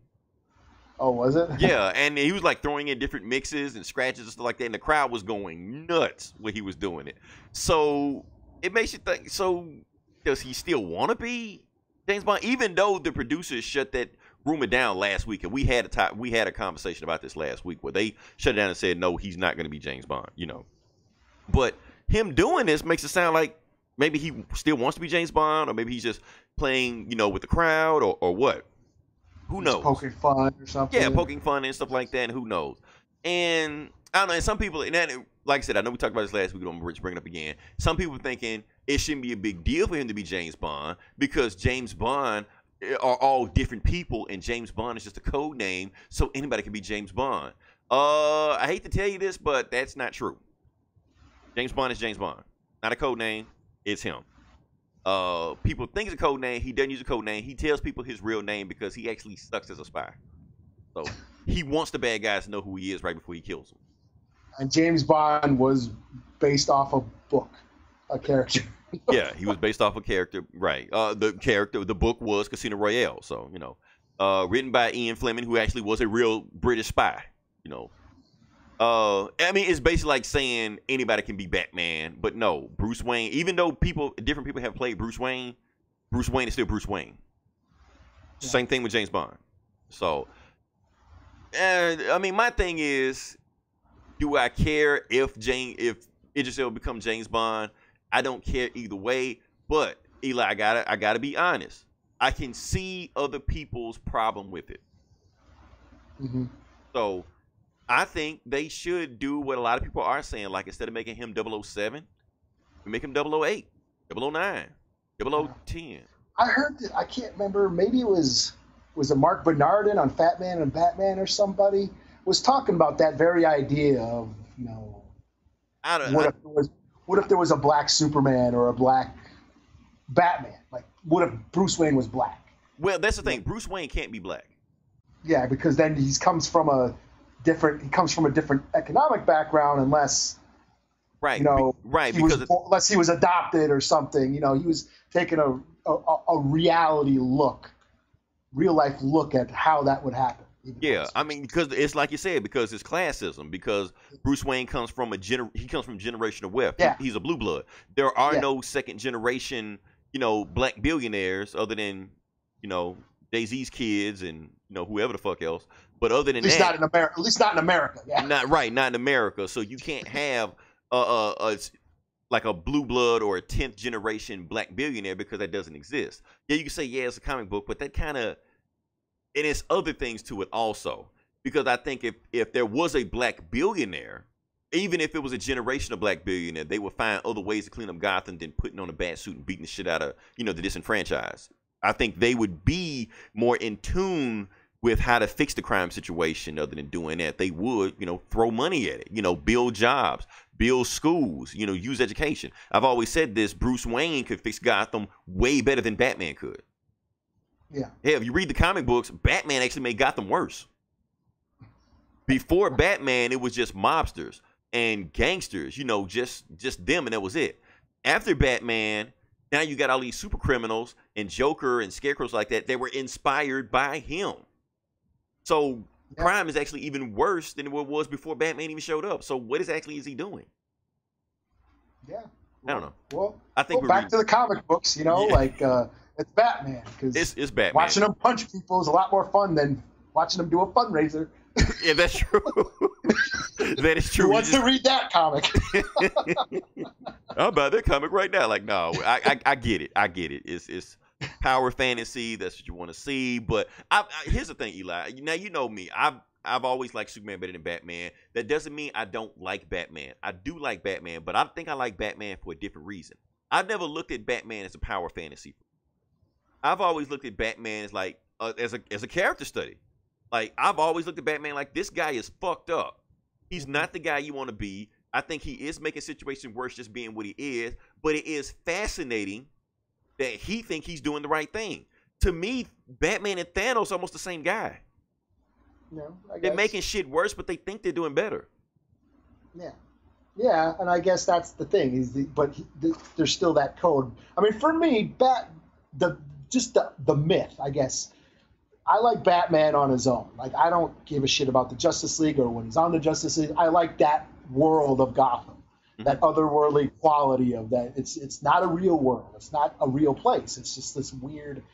Oh, was it? Yeah, and he was like throwing in different mixes and scratches and stuff like that, and the crowd was going nuts when he was doing it. So it makes you think, so does he still want to be James Bond? Even though the producers shut that rumor down last week, and we had a conversation about this last week where they shut it down and said, no, he's not going to be James Bond, you know. But him doing this makes it sound like maybe he still wants to be James Bond, or maybe he's just playing, you know, with the crowd, or what. Who knows? Poking fun or something. Yeah, poking fun and stuff like that, and who knows? And I don't know, and some people, and that, like I said, I know we talked about this last week, I'm going to bring it up again. Some people thinking it shouldn't be a big deal for him to be James Bond because James Bond are all different people, and James Bond is just a code name, so anybody can be James Bond. I hate to tell you this, but that's not true. James Bond is James Bond. Not a code name, it's him. People think it's a code name. He doesn't use a code name. He tells people his real name because he actually sucks as a spy. So he wants the bad guys to know who he is right before he kills them. And James Bond was based off a book, a character. Yeah, he was based off a character, right? The book was Casino Royale. So, you know, written by Ian Fleming, who actually was a real British spy. You know, I mean, it's basically like saying anybody can be Batman, but no, Bruce Wayne. Even though different people have played Bruce Wayne is still Bruce Wayne. Yeah. Same thing with James Bond. So, I mean, my thing is, do I care if Idris Elba becomes James Bond? I don't care either way. But Eli, I gotta be honest. I can see other people's problem with it. Mm-hmm. So I think they should do what a lot of people are saying. Like, instead of making him 007, we make him 008, 009, 0010. I heard that, I can't remember, maybe it was it Mark Bernardin on Fat Man and Batman or somebody was talking about that very idea of, you know, what if there was a black Superman or a black Batman? Like, what if Bruce Wayne was black? Well, that's the thing. Bruce Wayne can't be black. Yeah, because then he comes from a different economic background, unless right, you know, right, unless he was adopted or something. You know, he was taking a real life look at how that would happen. Yeah, I mean, because it's like you said, because it's classism. Because Bruce Wayne comes from generational wealth. Yeah. He's a blue blood. There are no second generation, you know, black billionaires other than, you know, Jay-Z's kids and, you know, whoever the fuck else. But other than that, at least not in America. Yeah. Not in America. So you can't have like a blue blood or a 10th generation black billionaire because that doesn't exist. Yeah, you can say, yeah, it's a comic book, but that kind of, and it's other things to it also. Because I think if there was a black billionaire, even if it was a generational black billionaire, they would find other ways to clean up Gotham than putting on a bat suit and beating the shit out of, you know, the disenfranchised. I think they would be more in tune with how to fix the crime situation other than doing that. They would, you know, throw money at it, you know, build jobs, build schools, you know, use education. I've always said this, Bruce Wayne could fix Gotham way better than Batman could. Yeah. Hell, if you read the comic books, Batman actually made Gotham worse. Before Batman, it was just mobsters and gangsters, you know, just them, and that was it. After Batman, now you got all these super criminals and Joker and Scarecrows like that. They were inspired by him. So crime is actually even worse than what it was before Batman even showed up. So what is he doing? Yeah. I don't know. Well, I think back to the comic books, you know, like it's Batman, because it's Batman. Watching him punch people is a lot more fun than watching him do a fundraiser. Yeah, that's true. That is true. Who wants to read that comic? I'll buy that comic right now. Like, no, I get it. I get it. It's power fantasy. That's what you want to see. But here's the thing, Eli. Now you know me. I've always liked Superman better than Batman. That doesn't mean I don't like Batman. I do like Batman, but I think I like Batman for a different reason. I've never looked at Batman as a power fantasy. I've always looked at Batman as like as a character study. Like, I've always looked at Batman like, this guy is fucked up. He's not the guy you want to be. I think he is making situations worse just being what he is. But it is fascinating that he think he's doing the right thing. To me, Batman and Thanos are almost the same guy. No, I guess. They're making shit worse, but they think they're doing better. Yeah. Yeah, and I guess that's the thing. There's still that code. I mean, for me, the myth, I guess. I like Batman on his own. Like, I don't give a shit about the Justice League or when he's on the Justice League. I like that world of Gotham, that otherworldly quality of that. It's not a real world. It's not a real place. It's just this weird,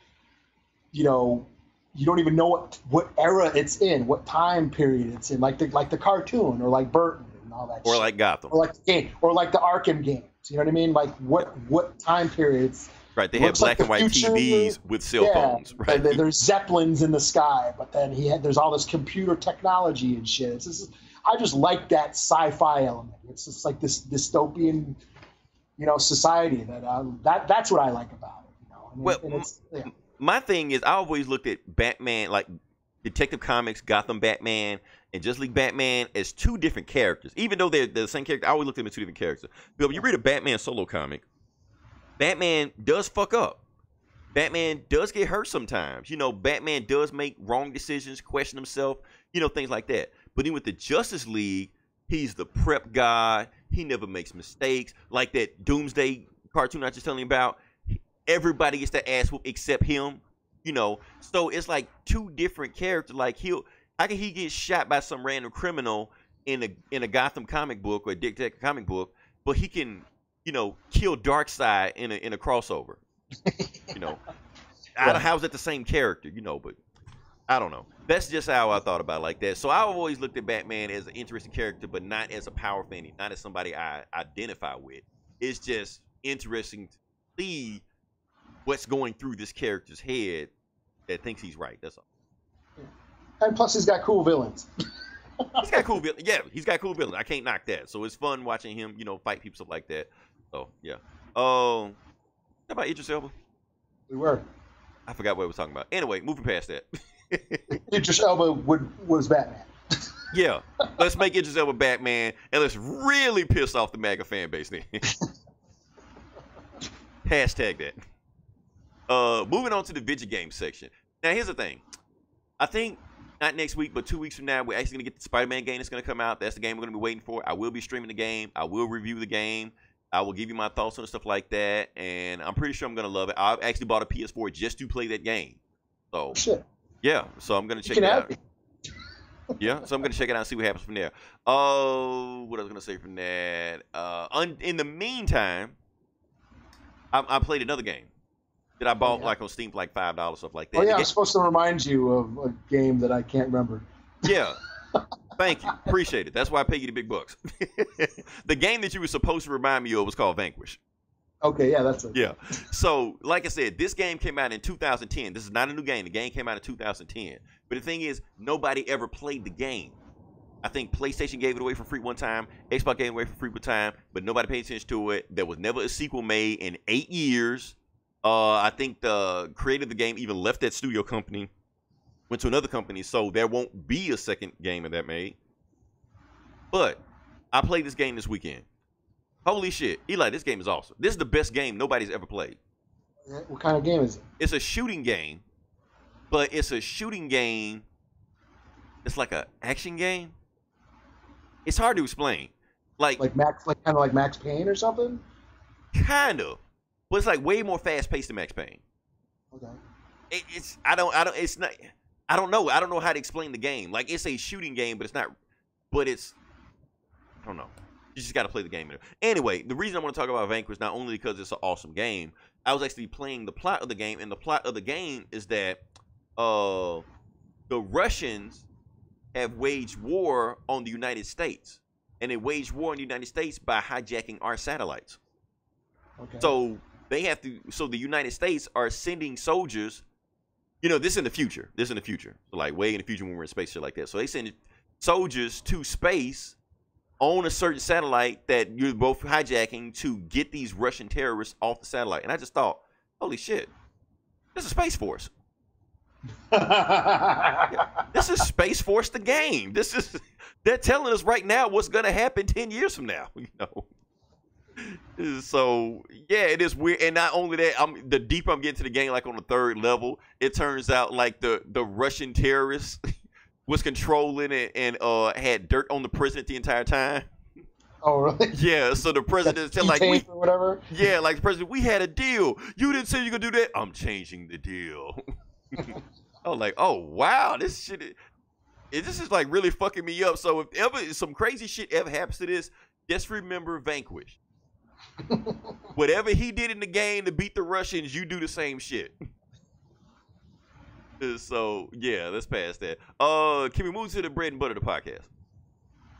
you know, you don't even know what era it's in, what time period it's in, like the cartoon or like Burton and all that. Or shit. like Gotham. Or like the game, or like the Arkham games. You know what I mean? Like what time periods. Right, they have black and white TVs with cell phones. Right, and there's zeppelins in the sky, but then there's all this computer technology and shit. I just like that sci-fi element. It's just like this dystopian, you know, society that's what I like about it. You know, well, my thing is, I always looked at Batman, like Detective Comics, Gotham Batman, and Justice League Batman as two different characters. Even though they're the same character, I always looked at them as two different characters. But when you read a Batman solo comic, Batman does fuck up. Batman does get hurt sometimes. You know, Batman does make wrong decisions, question himself, you know, things like that. But then with the Justice League, he's the prep guy. He never makes mistakes. Like that Doomsday cartoon I was just telling you about, everybody gets their ass whooped except him. You know, so it's like two different characters. Like, how can he get shot by some random criminal in a Gotham comic book or a Detective comic book, but he can, you know, kill Darkseid in a crossover? You know, how's that the same character? You know, but I don't know. That's just how I thought about it like that. So I always looked at Batman as an interesting character, but not as a power fan, not as somebody I identify with. It's just interesting to see what's going through this character's head that thinks he's right. That's all. And plus, he's got cool villains. He's got cool villains. Yeah, he's got cool villains. I can't knock that. So it's fun watching him, you know, fight people, stuff like that. So yeah. How about Idris Elba? We were. I forgot what we were talking about. Anyway, moving past that. Idris Elba was Batman. Yeah, let's make Idris Elba Batman, and let's really piss off the MAGA fan base then. Hashtag that. Moving on to the video game section. Now, here's the thing. I think not next week, but 2 weeks from now, we're actually going to get the Spider-Man game that's going to come out. That's the game we're going to be waiting for. I will be streaming the game. I will review the game. I will give you my thoughts on stuff like that, and I'm pretty sure I'm going to love it. I actually bought a PS4 just to play that game. So, shit. Yeah, so I'm going to check it out. Yeah, so I'm going to check it out and see what happens from there. What I was going to say from that. In the meantime, I played another game that I bought like on Steam for like $5, stuff like that. Oh, yeah, I'm supposed to remind you of a game that I can't remember. Yeah. Thank you. Appreciate it. That's why I pay you the big bucks. The game that you were supposed to remind me of was called Vanquish. Okay, yeah, that's it. Yeah. So, like I said, this game came out in 2010. This is not a new game. The game came out in 2010. But the thing is, nobody ever played the game. I think PlayStation gave it away for free one time. Xbox gave it away for free one time. But nobody paid attention to it. There was never a sequel made in 8 years. I think the creator of the game even left that studio company, went to another company, so there won't be a second game of that made. But I played this game this weekend. Holy shit. Eli, this game is awesome. This is the best game nobody's ever played. What kind of game is it? It's a shooting game but it's a shooting game. It's like an action game. It's hard to explain. Like kind of like Max Payne or something. Kind of, but it's like way more fast paced than Max Payne. Okay. I don't know. I don't know how to explain the game. Like it's a shooting game, but it's not. But it's. I don't know. You just got to play the game. Anyway, the reason I want to talk about Vanquish not only because it's an awesome game. I was actually playing the plot of the game, and the plot of the game is that the Russians have waged war on the United States, and they waged war on the United States by hijacking our satellites. Okay. So they have to. So the United States are sending soldiers. You know, this is in the future. So like way in the future when we're in space, shit like that. So they send soldiers to space on a certain satellite that you're both hijacking to get these Russian terrorists off the satellite. And I just thought, holy shit, this is Space Force. This is Space Force the game. They're telling us right now what's gonna happen 10 years from now, you know. So yeah, it is weird. And not only that, the deeper I'm getting to the game, like on the third level, it turns out like the Russian terrorists was controlling it and had dirt on the president the entire time. Oh really? Yeah, so the president said like or whatever. Yeah, like the president, we had a deal. You didn't say you're gonna do that. I'm changing the deal. I was like, oh wow, this shit this is like really fucking me up. So if ever some crazy shit ever happens to this, just remember Vanquish. Whatever he did in the game to beat the Russians, you do the same shit. So yeah, let's pass that. Can we move to the bread and butter of the podcast?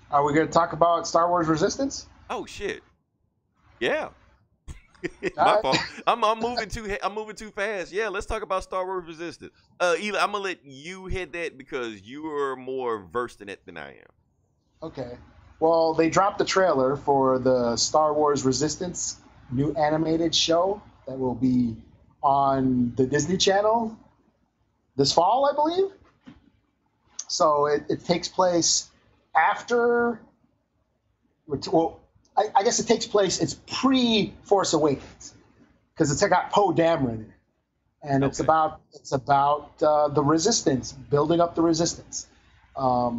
Are we going to talk about Star Wars Resistance? Oh shit! Yeah. My fault. I'm moving too fast. Yeah, let's talk about Star Wars Resistance. Eli, I'm gonna let you hit that because you are more versed in it than I am. Okay. Well, they dropped the trailer for the Star Wars Resistance new animated show that will be on the Disney Channel this fall, I believe. So it takes place after. Well, I guess it takes place. It's pre-Force Awakens because it's got Poe Dameron in it, and it's about the Resistance, building up the Resistance. I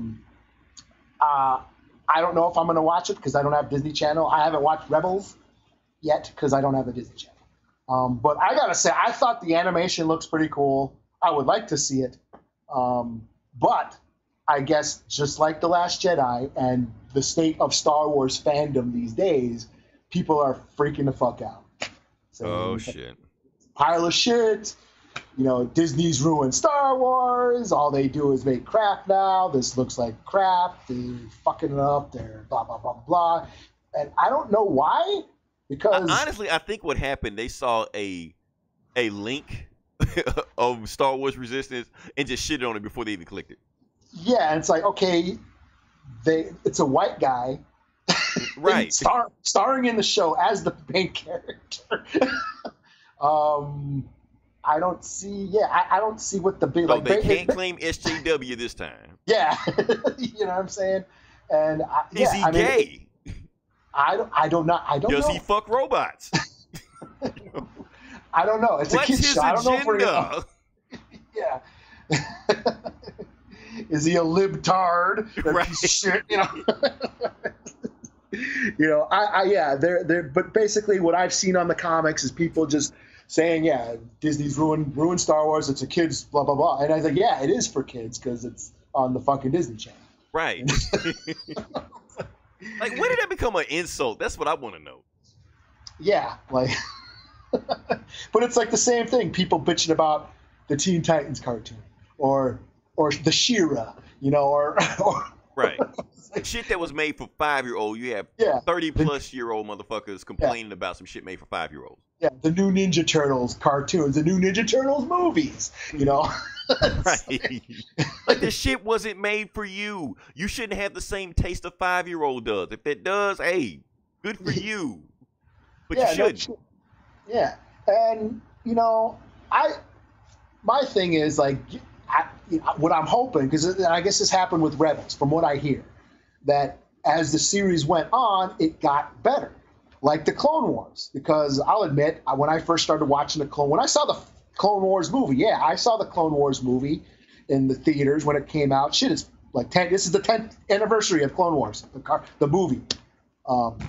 don't know if I'm going to watch it because I don't have Disney Channel. I haven't watched Rebels yet because I don't have a Disney Channel. But I got to say, I thought the animation looks pretty cool. I would like to see it. But I guess just like The Last Jedi and the state of Star Wars fandom these days, people are freaking the fuck out. So, shit. Pile of shit. You know, Disney's ruined Star Wars. All they do is make crap now. This looks like crap. They're fucking it up. They're blah, blah, blah, blah. And I don't know why. Because honestly, I think what happened, they saw a link of Star Wars Resistance and just shitted on it before they even clicked it. Yeah, and it's like, okay, it's a white guy. Right. starring in the show as the main character. I don't see. Yeah, I don't see what the big. They can't claim SJW this time. Yeah, you know what I'm saying. And is he gay? I don't know. Does he fuck robots? I don't know. It's What's a kid's show. I don't know if we're gonna. Yeah. Is he a libtard? Right. Shit, you know. You know. Yeah. They're. But basically, what I've seen on the comics is people just saying, yeah, Disney's ruined Star Wars. It's a kids, blah, blah, blah. And I think, yeah, it is for kids because it's on the fucking Disney Channel. Right. Like, when did that become an insult? That's what I want to know. Yeah, like, but it's like the same thing. People bitching about the Teen Titans cartoon or the She-Ra, you know, or right. Shit that was made for 5-year-old. You have 30-plus-year-old motherfuckers complaining about some shit made for 5-year-olds. Yeah, the new Ninja Turtles cartoons, the new Ninja Turtles movies, you know. Right. Like, this shit wasn't made for you. You shouldn't have the same taste a 5-year-old does. If it does, hey, good for you. But you shouldn't. No, yeah. And, you know, my thing is, like, what I'm hoping, because I guess this happened with Rebels, from what I hear, that as the series went on, it got better. Like the Clone Wars, because I'll admit, when I first started watching when I saw Clone Wars movie. Yeah, I saw the Clone Wars movie in the theaters when it came out. Shit, it's like 10. This is the 10th anniversary of Clone Wars, the movie. And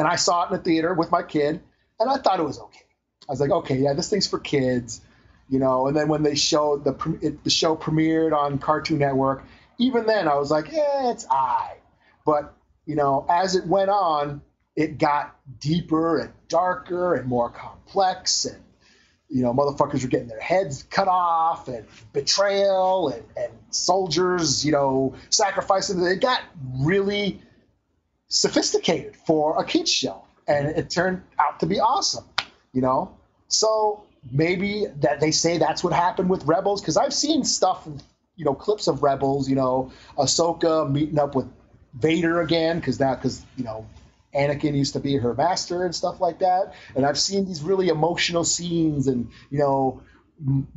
I saw it in the theater with my kid, and I thought it was okay. I was like, okay, yeah, this thing's for kids, you know. And then when they showed the show premiered on Cartoon Network, even then I was like, it's aight. But you know, as it went on, it got deeper and darker and more complex, and you know, motherfuckers were getting their heads cut off, and betrayal, and soldiers, you know, sacrificing. It got really sophisticated for a kids show, and it turned out to be awesome, you know. So maybe that they say that's what happened with Rebels, because I've seen stuff, you know, clips of Rebels, you know, Ahsoka meeting up with Vader again, because you know, Anakin used to be her master and stuff like that. And I've seen these really emotional scenes, and you know,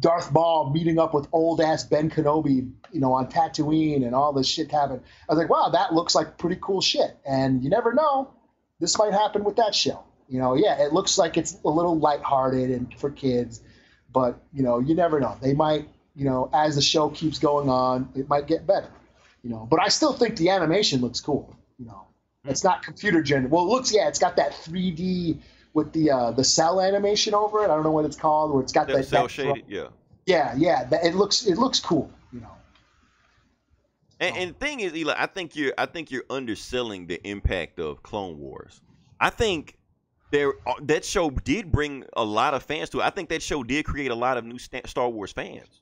Darth Maul meeting up with old ass Ben Kenobi, you know, on Tatooine, and all this shit happened. I was like, wow, that looks like pretty cool shit. And you never know, this might happen with that show. You know, yeah, it looks like it's a little lighthearted and for kids, but you know, you never know. They might, you know, as the show keeps going on, it might get better. You know, but I still think the animation looks cool. You know, it's not computer generated. Well, it's got that 3D with the cell animation over it. I don't know what it's called, where it's got that cell shaded. Yeah. Yeah. It looks cool. You know. And the thing is, Eli, I think you're underselling the impact of Clone Wars. I think that show did bring a lot of fans to it. I think that show did create a lot of new Star Wars fans.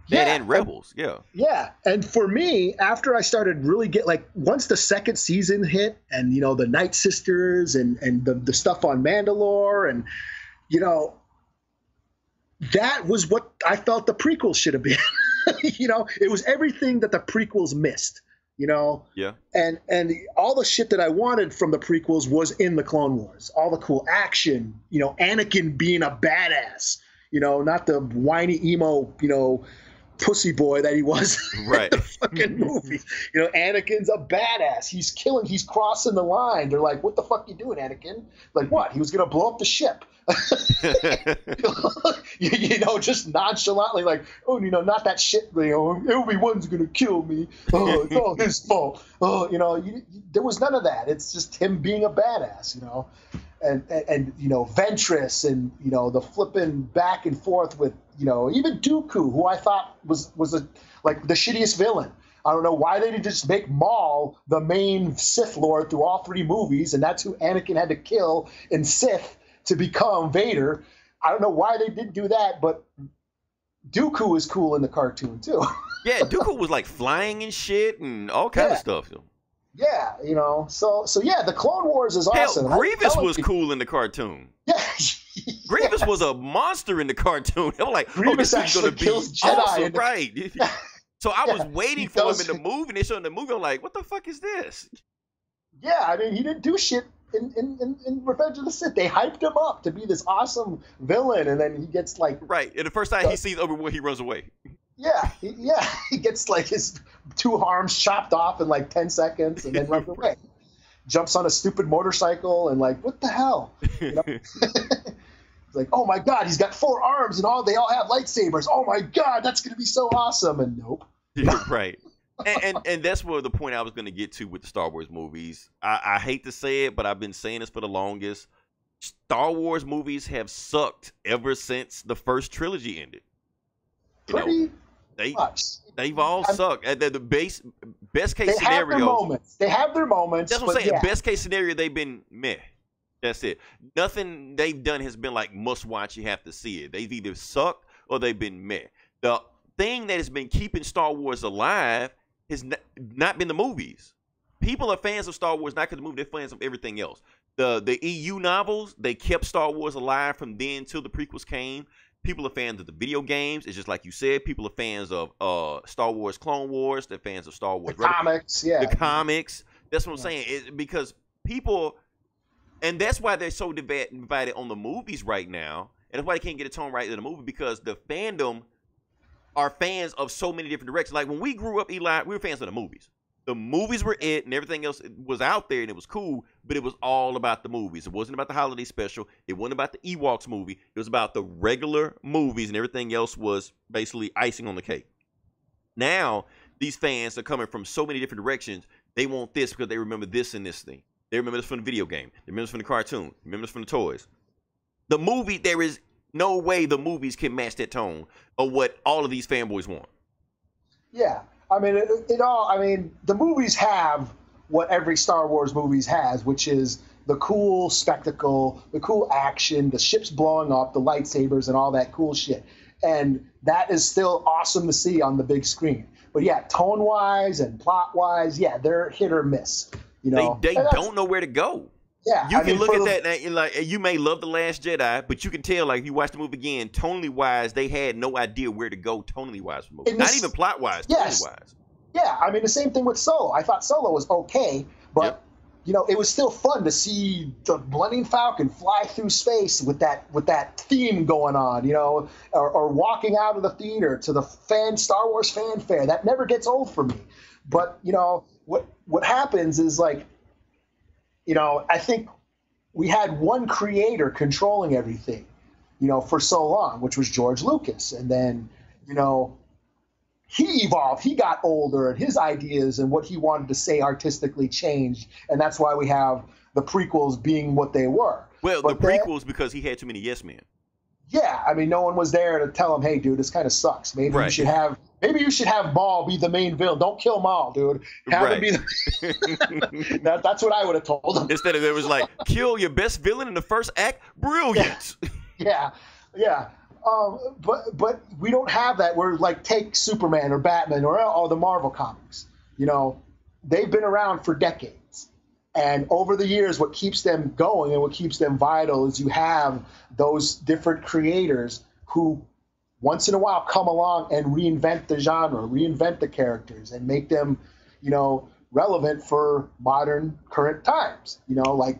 And Rebels, yeah. Yeah, and for me, after I started really once the second season hit, and you know, the Night Sisters and the stuff on Mandalore, and you know, that was what I felt the prequels should have been. You know, it was everything that the prequels missed. You know, yeah, and all the shit that I wanted from the prequels was in the Clone Wars. All the cool action, you know, Anakin being a badass, you know, not the whiny emo, you know, pussy boy that he was right. in the fucking movie. You know, Anakin's a badass. He's crossing the line. They're like, what the fuck you doing, Anakin? Like, what? He was gonna blow up the ship. You know, just nonchalantly, like, oh, you know, not that shit. You know, Obi-Wan's gonna kill me. Oh, it's all his fault. Oh, you know, there was none of that. It's just him being a badass. You know, and you know, Ventress, and you know, the flipping back and forth with, you know, even Dooku, who I thought was like the shittiest villain. I don't know why they didn't just make Maul the main Sith Lord through all three movies, and that's who Anakin had to kill in Sith to become Vader. I don't know why they didn't do that, but Dooku is cool in the cartoon too. Yeah, Dooku was like flying and shit and all kind of stuff. Yeah, you know, so yeah, the Clone Wars is awesome. Hell, Grievous was cool in the cartoon. Yeah. Grievous was a monster in the cartoon. They were like, Grievous this is going to be Jedi awesome, right? So I was waiting for him in the movie, and they showed him the movie. I'm like, what the fuck is this? Yeah, I mean, he didn't do shit in Revenge of the Sith. They hyped him up to be this awesome villain, and then he gets like... Right, and the first time he sees Obi-Wan, he runs away. Yeah, he gets like his 2 arms chopped off in like 10 seconds and then runs away. Jumps on a stupid motorcycle and like, what the hell? You know? It's like, oh my God, he's got 4 arms and they all have lightsabers. Oh my God, that's going to be so awesome. And nope. Right. And that's where the point I was going to get to with the Star Wars movies. I hate to say it, but I've been saying this for the longest. Star Wars movies have sucked ever since the first trilogy ended. Pretty much. They've all sucked. At the best case scenario. They have their moments. That's what I'm saying. Yeah. Best case scenario, they've been meh. That's it. Nothing they've done has been like must watch. You have to see it. They've either sucked or they've been meh. The thing that has been keeping Star Wars alive has not been the movies. People are fans of Star Wars not because of the movie. They're fans of everything else. The EU novels, they kept Star Wars alive from then till the prequels came. People are fans of the video games. It's just like you said. People are fans of Star Wars Clone Wars. They're fans of Star Wars. The comics, yeah. The comics. That's what I'm saying. Because people, and that's why they're so divided on the movies right now. And that's why they can't get a tone right in the movie, because the fandom are fans of so many different directions. Like when we grew up, Eli, we were fans of the movies. The movies were it, and everything else was out there, and it was cool, but it was all about the movies. It wasn't about the holiday special. It wasn't about the Ewoks movie. It was about the regular movies, and everything else was basically icing on the cake. Now, these fans are coming from so many different directions. They want this because they remember this and this thing. They remember this from the video game. They remember this from the cartoon. They remember this from the toys. The movie, there is no way the movies can match that tone of what all of these fanboys want. Yeah. I mean, the movies have what every Star Wars movies has, which is the cool spectacle, the cool action, the ships blowing up, the lightsabers, and all that cool shit. And that is still awesome to see on the big screen. But yeah, tone-wise and plot-wise, yeah, they're hit or miss. You know, they don't know where to go. Yeah, you can look at that and like you may love The Last Jedi, but you can tell like if you watch the movie again, tonally wise, they had no idea where to go tonally wise for the movie. Not even plot wise, tonally wise. Yeah, I mean the same thing with Solo. I thought Solo was okay, but you know, it was still fun to see the Millennium Falcon fly through space with that theme going on, you know, or walking out of the theater to the Star Wars fanfare. That never gets old for me. But, you know, what happens is like, you know, I think we had one creator controlling everything, you know, for so long, which was George Lucas. And then, you know, he evolved, he got older, and his ideas and what he wanted to say artistically changed. And that's why we have the prequels being what they were. Well, but the prequels because he had too many yes men. Yeah, I mean, no one was there to tell him, hey, dude, this kind of sucks. Maybe you should have Maul be the main villain. Don't kill Maul, dude. Have him be the that's what I would have told him. Instead of it was like, kill your best villain in the first act? Brilliant. Yeah. But we don't have that. We're like, take Superman or Batman or all the Marvel comics. You know, they've been around for decades. And over the years, what keeps them going and what keeps them vital is you have those different creators who once in a while come along and reinvent the genre, reinvent the characters, and make them, you know, relevant for modern current times. You know, like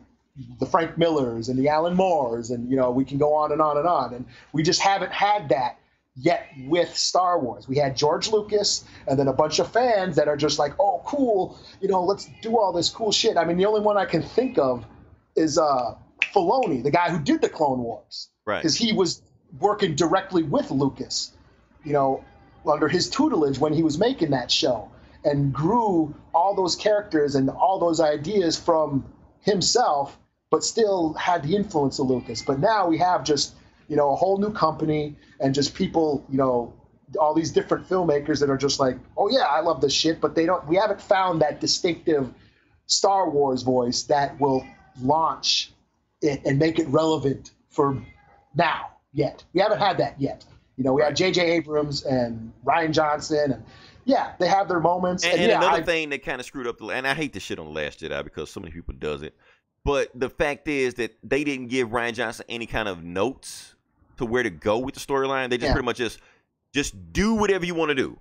the Frank Millers and the Alan Moores, and, you know, we can go on and on and on. And we just haven't had that yet with Star Wars. We had George Lucas and then a bunch of fans that are just like, oh, cool, you know, let's do all this cool shit. I mean, the only one I can think of is Filoni, the guy who did the Clone Wars. Right. Because he was working directly with Lucas, you know, under his tutelage when he was making that show, and grew all those characters and all those ideas from himself, but still had the influence of Lucas. But now we have just, you know, a whole new company and just people, you know, all these different filmmakers that are just like, oh yeah, I love this shit, but we haven't found that distinctive Star Wars voice that will launch it and make it relevant for now yet. We haven't had that yet. You know, we had J.J. Abrams and Rian Johnson, and yeah, they have their moments. And another thing that kind of screwed up and I hate this shit on The Last Jedi because so many people does it, but the fact is that they didn't give Rian Johnson any kind of notes to where to go with the storyline. They just pretty much just do whatever you want to do.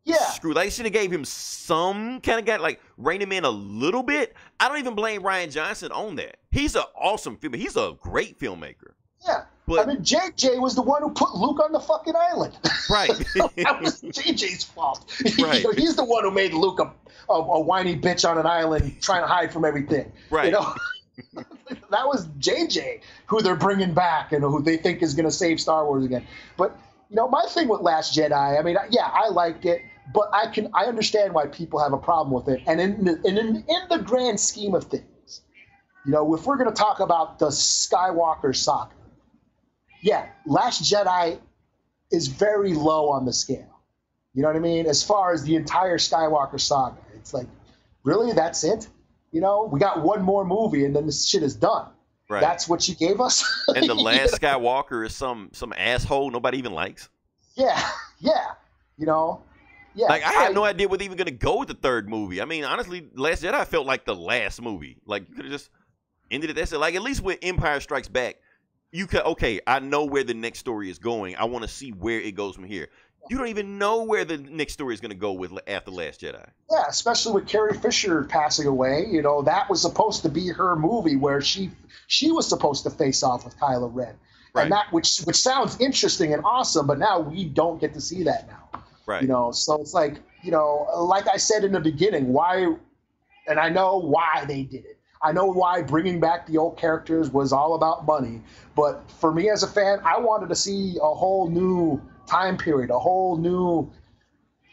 Yeah. Screw. They should have gave him some kind of guy, like rein him in a little bit. I don't even blame Rian Johnson on that. He's an awesome filmmaker. He's a great filmmaker. Yeah. But, I mean, JJ was the one who put Luke on the fucking island. Right. That was JJ's fault. Right. You know, he's the one who made Luke a whiny bitch on an island trying to hide from everything. Right. You know? That was JJ who they're bringing back and who they think is going to save Star Wars again. But, you know, my thing with Last Jedi, I mean, yeah, I liked it, but I understand why people have a problem with it. And in the grand scheme of things, you know, if we're going to talk about the Skywalker saga, yeah, Last Jedi is very low on the scale. You know what I mean? As far as the entire Skywalker saga, it's like, really, that's it? You know, we got one more movie and then this shit is done. Right. That's what you gave us. And the last Skywalker is some asshole nobody even likes. Yeah. You know, yeah. Like I had no idea whether even going to go with the third movie. I mean, honestly, Last Jedi felt like the last movie. Like you could have just ended it there. Like at least with Empire Strikes Back, you could I know where the next story is going. I want to see where it goes from here. You don't even know where the next story is going to go with after Last Jedi. Yeah, especially with Carrie Fisher passing away. You know, that was supposed to be her movie where she was supposed to face off with Kylo Ren. Right. And that which sounds interesting and awesome, but now we don't get to see that now. Right. You know, so it's like, you know, like I said in the beginning, why, and I know why they did it. I know why bringing back the old characters was all about money. But for me as a fan, I wanted to see a whole new time period, a whole new,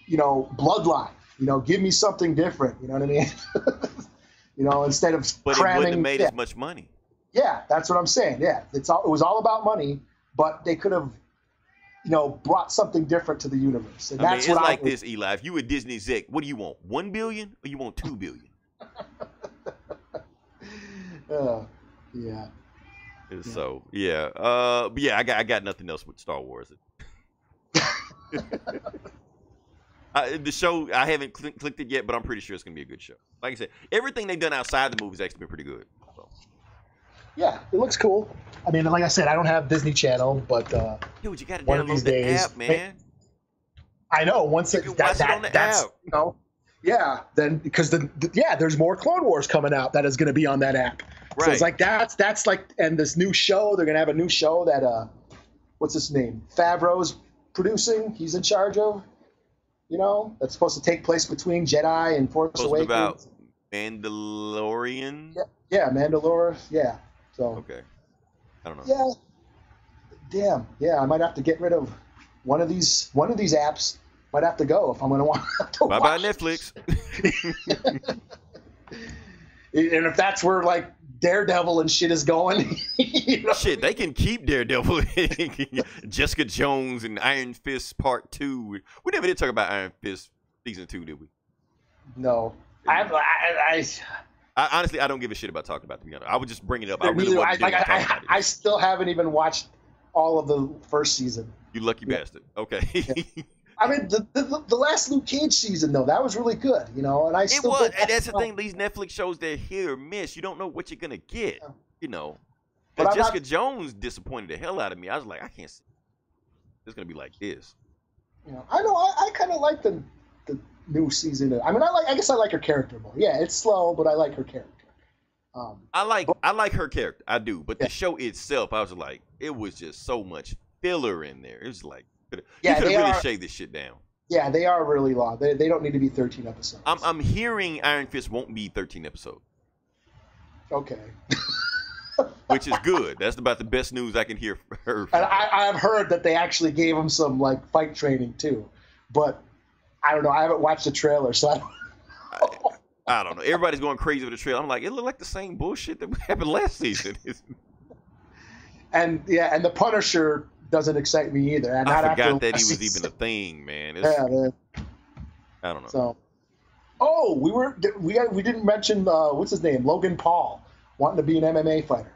you know, bloodline. You know, give me something different. You know what I mean? You know, instead of but cramming, it wouldn't have made as much money. Yeah, that's what I'm saying. Yeah, it was all about money, but they could have, you know, brought something different to the universe. And that's it's what like this, Eli. If you were Disney exec, what do you want? 1 billion or you want 2 billion? Yeah. So but yeah, I got nothing else with Star Wars. The show, I haven't clicked it yet, but I'm pretty sure it's gonna be a good show. Like I said, everything they've done outside the movie has actually been pretty good. So. Yeah, it looks cool. I mean, like I said, I don't have Disney Channel, but dude, you gotta one of download these the days, app, man. I know. Once you can watch it on the app. You know, yeah. Then because there's more Clone Wars coming out that is going to be on that app. Right. So it's like that's like, and this new show, they're going to have a new show that what's his name? Favreau's producing. He's in charge of. You know, that's supposed to take place between Jedi and Force Awakens. About Mandalorian. Yeah, Mandalore. Yeah. So. Okay. I don't know. Yeah. Damn. Yeah, I might have to get rid of one of these apps. Might have to go if I'm going to want to. Bye bye Netflix. And if that's where like Daredevil and shit is going, you know? Shit, they can keep Daredevil, Jessica Jones, and Iron Fist Part 2. We never did talk about Iron Fist Season 2, did we? No. I honestly, I don't give a shit about talking about it, to be honest. I would just bring it up. I really I still haven't even watched all of the first season. You lucky bastard. Okay. Yeah. I mean, the last Luke Cage season, though, that was really good, you know, and it was, and that's the thing, these Netflix shows, they're hit or miss. You don't know what you're going to get, you know. Because Jessica Jones disappointed the hell out of me. I was like, I can't see it's going to be like this. You know, I know, I kind of like the new season. I mean, I guess I like her character more. Yeah, it's slow, but I like her character. I like her character, I do. But the show itself, I was like, it was just so much filler in there. It was like, you could really shave this shit down. Yeah, they are really long. They don't need to be 13 episodes. I'm hearing Iron Fist won't be 13 episodes. Okay. Which is good. That's about the best news I can hear from her. And I've heard that they actually gave him some like fight training too, but I don't know. I haven't watched the trailer, so I don't know. Everybody's going crazy with the trailer. I'm like, it looked like the same bullshit that happened last season. And the Punisher doesn't excite me either. And I forgot that he was even a thing, man. Man. I don't know. So, we didn't mention what's his name, Logan Paul, wanting to be an MMA fighter.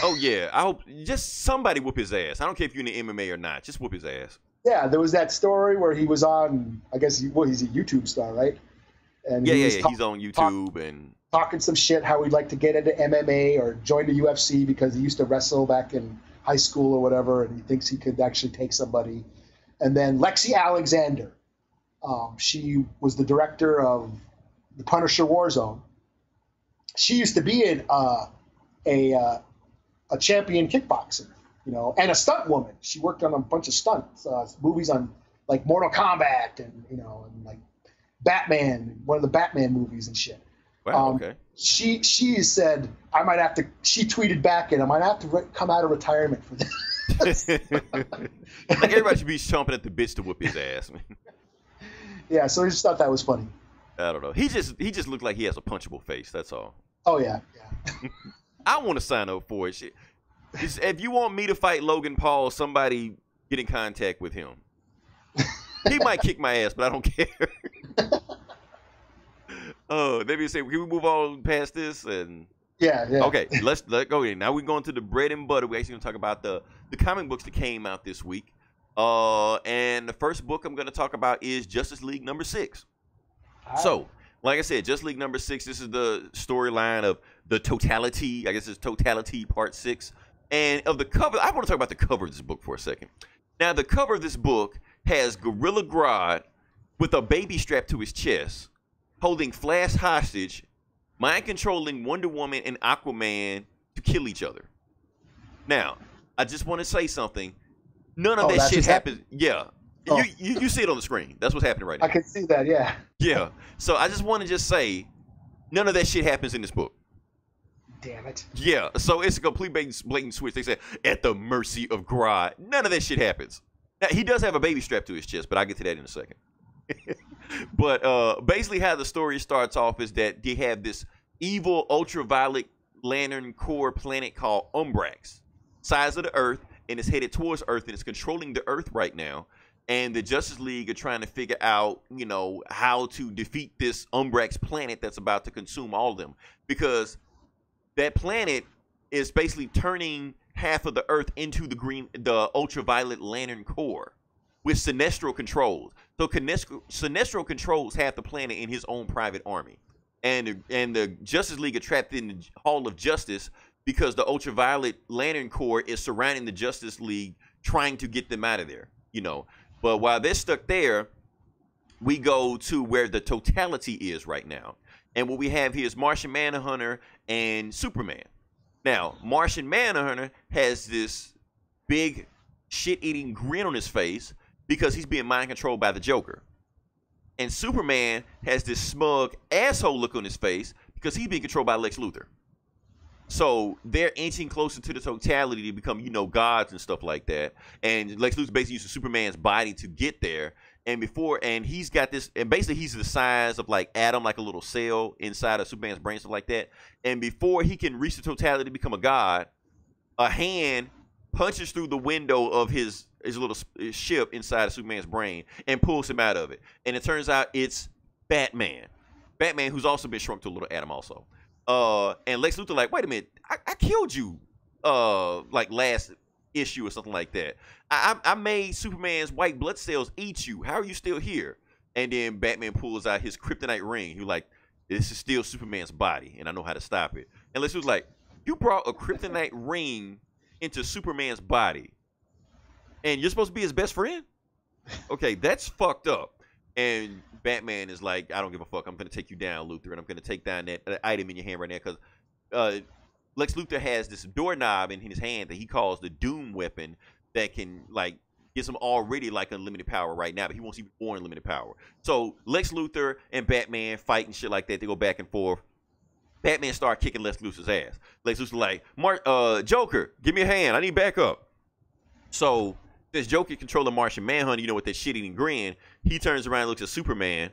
Oh yeah, I hope just somebody whoop his ass. I don't care if you're in the MMA or not. Just whoop his ass. Yeah, there was that story where he was on. I guess he's a YouTube star, right? And he's on YouTube and talking some shit how he'd like to get into MMA or join the UFC because he used to wrestle back in high school or whatever, and he thinks he could actually take somebody. And then Lexi Alexander, she was the director of the Punisher Warzone. She used to be a champion kickboxer, you know, and a stunt woman. She worked on a bunch of stunts, movies on like Mortal Kombat and, you know, and like Batman, one of the Batman movies and shit. Wow, okay. She said, I might have to, she tweeted back and I might have to come out of retirement for this. Like everybody should be chomping at the bits to whip his ass, man. Yeah, so I just thought that was funny. I don't know. He just looked like he has a punchable face, that's all. Oh, yeah. I want to sign up for it. If you want me to fight Logan Paul, somebody get in contact with him. He might kick my ass, but I don't care. Oh, maybe say, can we move on past this? And yeah. Okay, let's go in. Now we're going to the bread and butter. We're actually going to talk about the comic books that came out this week. And the first book I'm going to talk about is Justice League number 6. Right. So, like I said, Justice League number 6, this is the storyline of the totality. I guess it's totality part 6. And of the cover, I want to talk about the cover of this book for a second. Now, the cover of this book has Gorilla Grodd with a baby strapped to his chest, holding Flash hostage, mind-controlling Wonder Woman and Aquaman to kill each other. Now, I just want to say something. None of that shit happened. Yeah. Oh, You see it on the screen. That's what's happening right now. I can see that. Yeah. Yeah. So I just want to just say, none of that shit happens in this book. Damn it. Yeah. So it's a complete blatant switch. They say at the mercy of Grodd. None of that shit happens. Now, he does have a baby strapped to his chest, but I'll get to that in a second. But basically, how the story starts off is that they have this evil ultraviolet lantern core planet called Umbrax, size of the Earth, and it's headed towards Earth, and it's controlling the Earth right now. And the Justice League are trying to figure out, how to defeat this Umbrax planet that's about to consume all of them, because that planet is basically turning half of the Earth into the ultraviolet lantern core with Sinestro controls. So Sinestro controls half the planet in his own private army. And the Justice League are trapped in the Hall of Justice because the ultraviolet lantern core is surrounding the Justice League, trying to get them out of there, But while they're stuck there, we go to where the totality is right now. And what we have here is Martian Manhunter and Superman. Now, Martian Manhunter has this big shit-eating grin on his face because he's being mind controlled by the Joker. And Superman has this smug asshole look on his face because he's being controlled by Lex Luthor. So they're inching closer to the totality to become, gods and stuff like that. And Lex Luthor basically uses Superman's body to get there. And he's got this, and basically he's the size of like Atom, like a little cell inside of Superman's brain, stuff like that. And before he can reach the totality to become a god, a hand punches through the window of his little ship inside of Superman's brain and pulls him out of it. And it turns out it's Batman. Batman, who's also been shrunk to a little atom also. And Lex Luthor like, wait a minute, I killed you like last issue or something like that. I made Superman's white blood cells eat you. How are you still here? And then Batman pulls out his kryptonite ring. He's like, this is still Superman's body, and I know how to stop it. And Lex Luthor's like, you brought a kryptonite ring into Superman's body, and you're supposed to be his best friend? Okay, that's fucked up. And Batman is like, I don't give a fuck. I'm going to take you down, Luthor, and I'm going to take down that item in your hand right now because Lex Luthor has this doorknob in his hand that he calls the Doom weapon that can, like, gives him already, like, unlimited power right now, but he wants even more unlimited power. So Lex Luthor and Batman fight and shit like that. They go back and forth. Batman start kicking Lex Luthor's ass. Lex Luthor's like, Joker, give me a hand. I need backup. So this Joker controlling Martian Manhunter, with that shit-eating grin, he turns around and looks at Superman.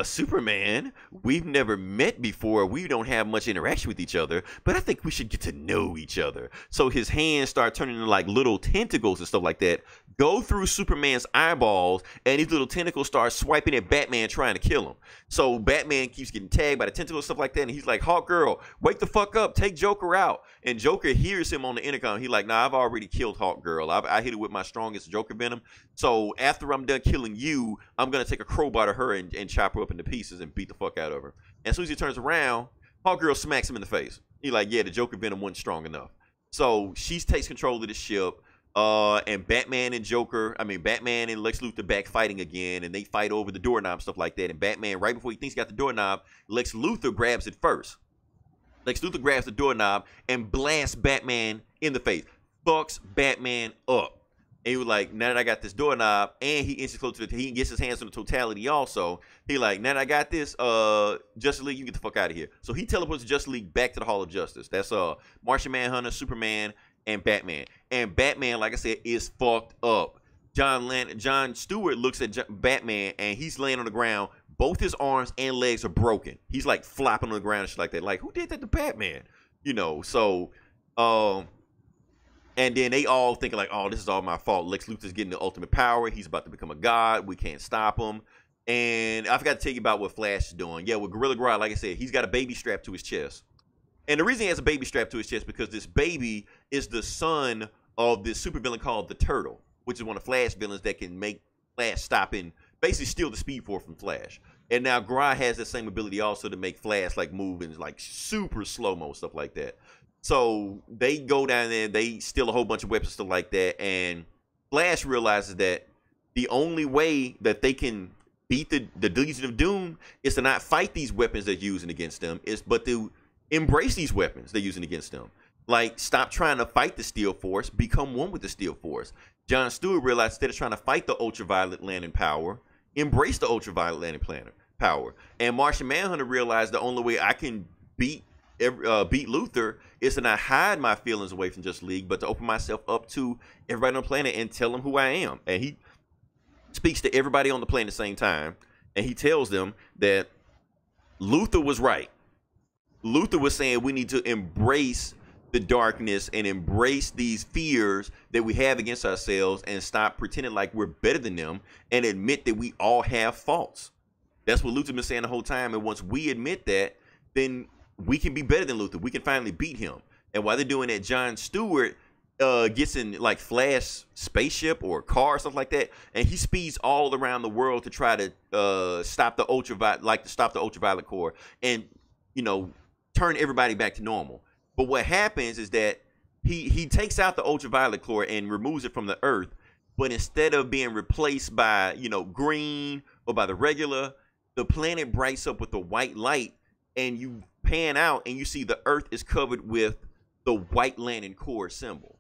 Superman, we've never met before. We don't have much interaction with each other, but I think we should get to know each other. So his hands start turning into like little tentacles and stuff like that, go through Superman's eyeballs, and these little tentacles start swiping at Batman, trying to kill him. So Batman keeps getting tagged by the tentacles and stuff like that, and he's like, Hawk Girl, wake the fuck up, take Joker out. And Joker hears him on the intercom. He's like, nah, I've already killed Hawk Girl. I hit it with my strongest Joker venom. So after I'm done killing you, I'm going to take a crowbar to her and chop her up into pieces and beat the fuck out of her. And as soon as he turns around, Hawk Girl smacks him in the face. He's like, yeah, the Joker venom wasn't strong enough. So she takes control of the ship. And Batman and Lex Luthor back fighting again, and they fight over the doorknob, stuff like that. And Batman, right before he thinks he got the doorknob, Lex Luthor grabs it first. Lex Luthor grabs the doorknob and blasts Batman in the face. Fucks Batman up. And he was like, now that I got this doorknob, and he instantly close to he gets his hands on the totality also. He like, now that I got this, Justice League, you get the fuck out of here. So he teleports the Justice League back to the Hall of Justice. That's Martian Manhunter, Superman, and Batman. And Batman, like I said, is fucked up. John Stewart looks at Batman, and he's laying on the ground. Both his arms and legs are broken. He's like flopping on the ground and shit like that. Like, who did that to Batman? So, and then they all thinking like, oh, this is all my fault. Lex Luthor's getting the ultimate power. He's about to become a god. We can't stop him. And I forgot to tell you about what Flash is doing. Yeah, with Gorilla Grodd, like I said, he's got a baby strapped to his chest. And the reason he has a baby strapped to his chest is because this baby is the son of this supervillain called the Turtle, which is one of Flash villains that can make Flash stop and basically steal the Speed Force from Flash. And now Grodd has the same ability also to make Flash like move in like super slow-mo, stuff like that. So they go down there, they steal a whole bunch of weapons, stuff like that, and Flash realizes that the only way that they can beat the Legion of Doom is to not fight these weapons they're using against them, but to embrace these weapons they're using against them. Like, stop trying to fight the Steel Force, become one with the Steel Force. John Stewart realized instead of trying to fight the ultraviolet landing power, embrace the ultraviolet landing power. And Martian Manhunter realized the only way I can beat Luthor is to not hide my feelings away from Justice League, but to open myself up to everybody on the planet and tell them who I am. And he speaks to everybody on the planet at the same time, and he tells them that Luthor was right. Luthor was saying we need to embrace the darkness and embrace these fears that we have against ourselves and stop pretending like we're better than them and admit that we all have faults. That's what Luthor's been saying the whole time. And once we admit that, then we can be better than Luthor. We can finally beat him. And while they're doing that, John Stewart gets in like Flash spaceship or car or something like that, and he speeds all around the world to try to stop the ultraviolet core and, you know, turn everybody back to normal. But what happens is that he takes out the ultraviolet core and removes it from the Earth, but instead of being replaced by, you know, green or by the regular, the planet brights up with a white light, and you pan out and you see the Earth is covered with the white landing core symbol.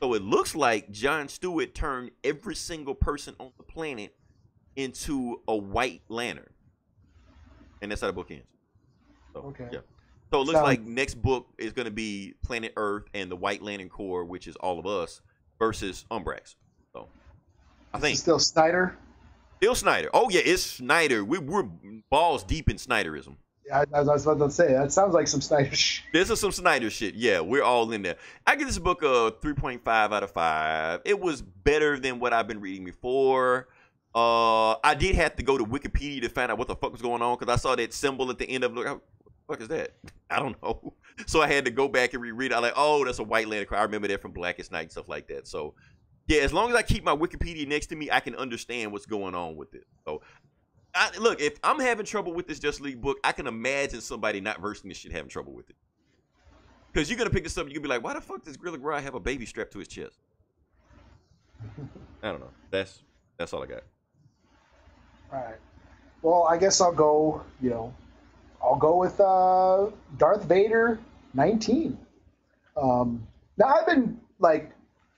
So it looks like John Stewart turned every single person on the planet into a white lantern. And that's how the book ends. So, okay. Yeah. So it looks like next book is going to be Planet Earth and the White Lantern Corps, which is all of us, versus Umbrax. So I think still Snyder. Still Snyder. Oh yeah, it's Snyder. We're balls deep in Snyderism. Yeah, I was about to say that sounds like some Snyder shit. This is some Snyder shit. Yeah, we're all in there. I give this book a 3.5 out of 5. It was better than what I've been reading before. I did have to go to Wikipedia to find out what the fuck was going on because I saw that symbol at the end of it. What is that? I don't know. So I had to go back and reread it. I'm like, oh, that's a White Lantern. I remember that from Blackest Night and stuff like that. So yeah, as long as I keep my Wikipedia next to me, I can understand what's going on with it. So look, if I'm having trouble with this Justice League book, I can imagine somebody not versed in this shit having trouble with it. Because you're gonna pick this up and you're gonna be like, why the fuck does Gorilla Grodd have a baby strapped to his chest? I don't know. That's all I got. All right. Well, I guess I'll go, I'll go with Darth Vader 19. Now I've been like,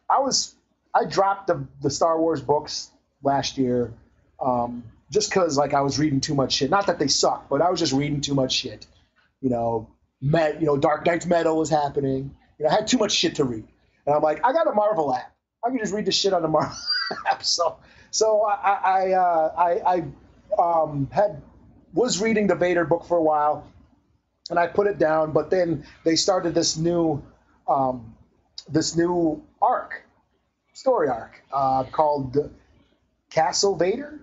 I dropped the Star Wars books last year just because like I was reading too much shit. Not that they suck, but I was just reading too much shit. Dark Knight's Metal was happening. I had too much shit to read, and I'm like, I got a Marvel app. I can just read this shit on the Marvel app. So I was reading the Vader book for a while, and I put it down. But then they started this new story arc called Castle Vader.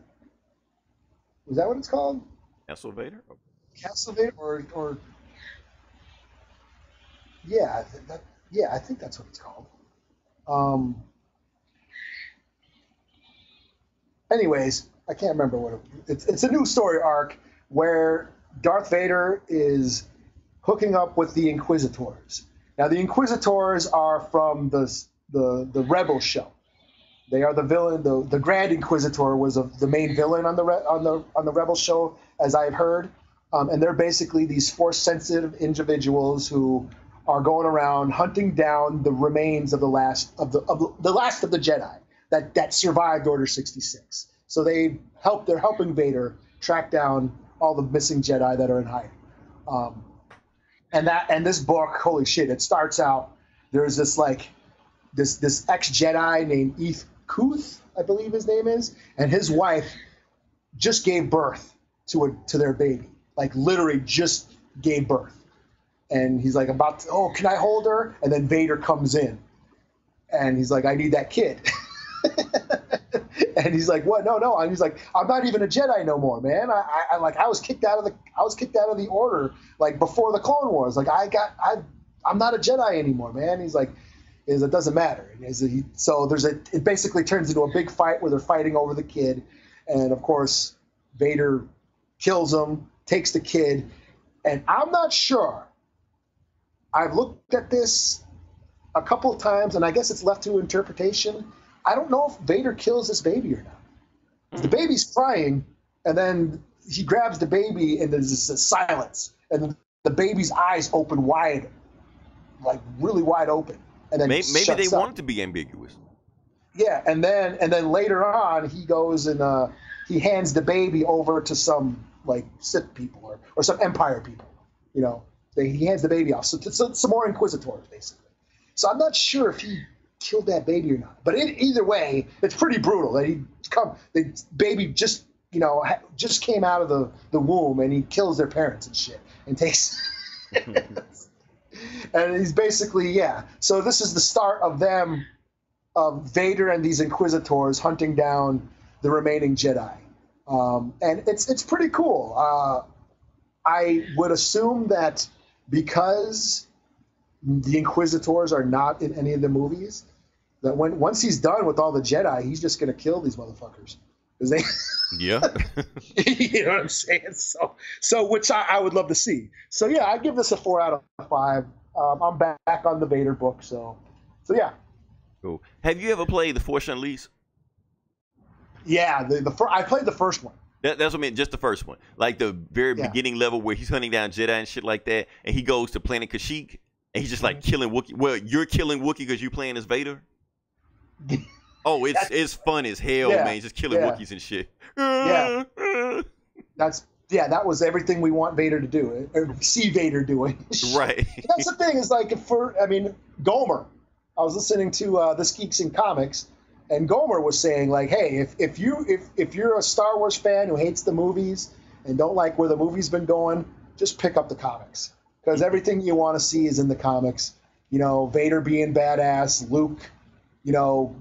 Is that what it's called? Castle Vader. Castle Vader, or yeah, I think that's what it's called. Anyways, I can't remember what it's a new story arc where Darth Vader is hooking up with the Inquisitors. Now, the Inquisitors are from the Rebel show. They are the villain. The Grand Inquisitor was the main villain on the Rebel show, as I've heard, and they're basically these force-sensitive individuals who are going around hunting down the remains of the last of the Jedi that survived Order 66. So they're helping Vader track down all the missing Jedi that are in hiding. And this book, holy shit! It starts out there's this ex-Jedi named Eth Kuth, I believe his name is, and his wife just gave birth to their baby, like literally just gave birth. And he's like can I hold her? And then Vader comes in, and he's like, I need that kid. And he's like, what? No. And he's like, I'm not even a Jedi no more, man. I was kicked out of the Order like before the Clone Wars. Like I'm not a Jedi anymore, man. He's like, it doesn't matter. It basically turns into a big fight where they're fighting over the kid, and of course Vader kills him, takes the kid, and I'm not sure. I've looked at this a couple of times, and I guess it's left to interpretation. I don't know if Vader kills this baby or not. The baby's crying, and then he grabs the baby, and there's this silence, and the baby's eyes open wide, like really wide open. And then maybe they want it to be ambiguous. Yeah, and then later on, he goes and he hands the baby over to some like Sith people or some Empire people. You know, he hands the baby off. So some more Inquisitors, basically. So I'm not sure if he killed that baby or not. But either way, it's pretty brutal. That the baby just just came out of the womb and he kills their parents and shit and takes. And he's basically So this is the start of them. Vader and these Inquisitors hunting down the remaining Jedi, and it's pretty cool. I would assume that because the Inquisitors are not in any of the movies, that once he's done with all the Jedi, he's just going to kill these motherfuckers. Yeah, you know what I'm saying. So which I would love to see. So yeah, I give this a 4 out of 5. I'm back on the Vader book, so yeah. Cool. Have you ever played The Force Unleashed? Yeah, I played the first one. That's what I mean, just the first one. Like the very beginning level where he's hunting down Jedi and shit like that, and he goes to planet Kashyyyk, and he's just like killing Wookiee. Well, you're killing Wookiee because you're playing as Vader? Oh, it's fun as hell, man. Just killing Wookiees and shit. Yeah. That was everything we want Vader to do, or see Vader doing. Right. That's the thing, is like, Gomer. I was listening to This Geeks in Comics, and Gomer was saying, like, hey, if you're a Star Wars fan who hates the movies and don't like where the movie's been going, just pick up the comics, because everything you want to see is in the comics. You know, Vader being badass, Luke,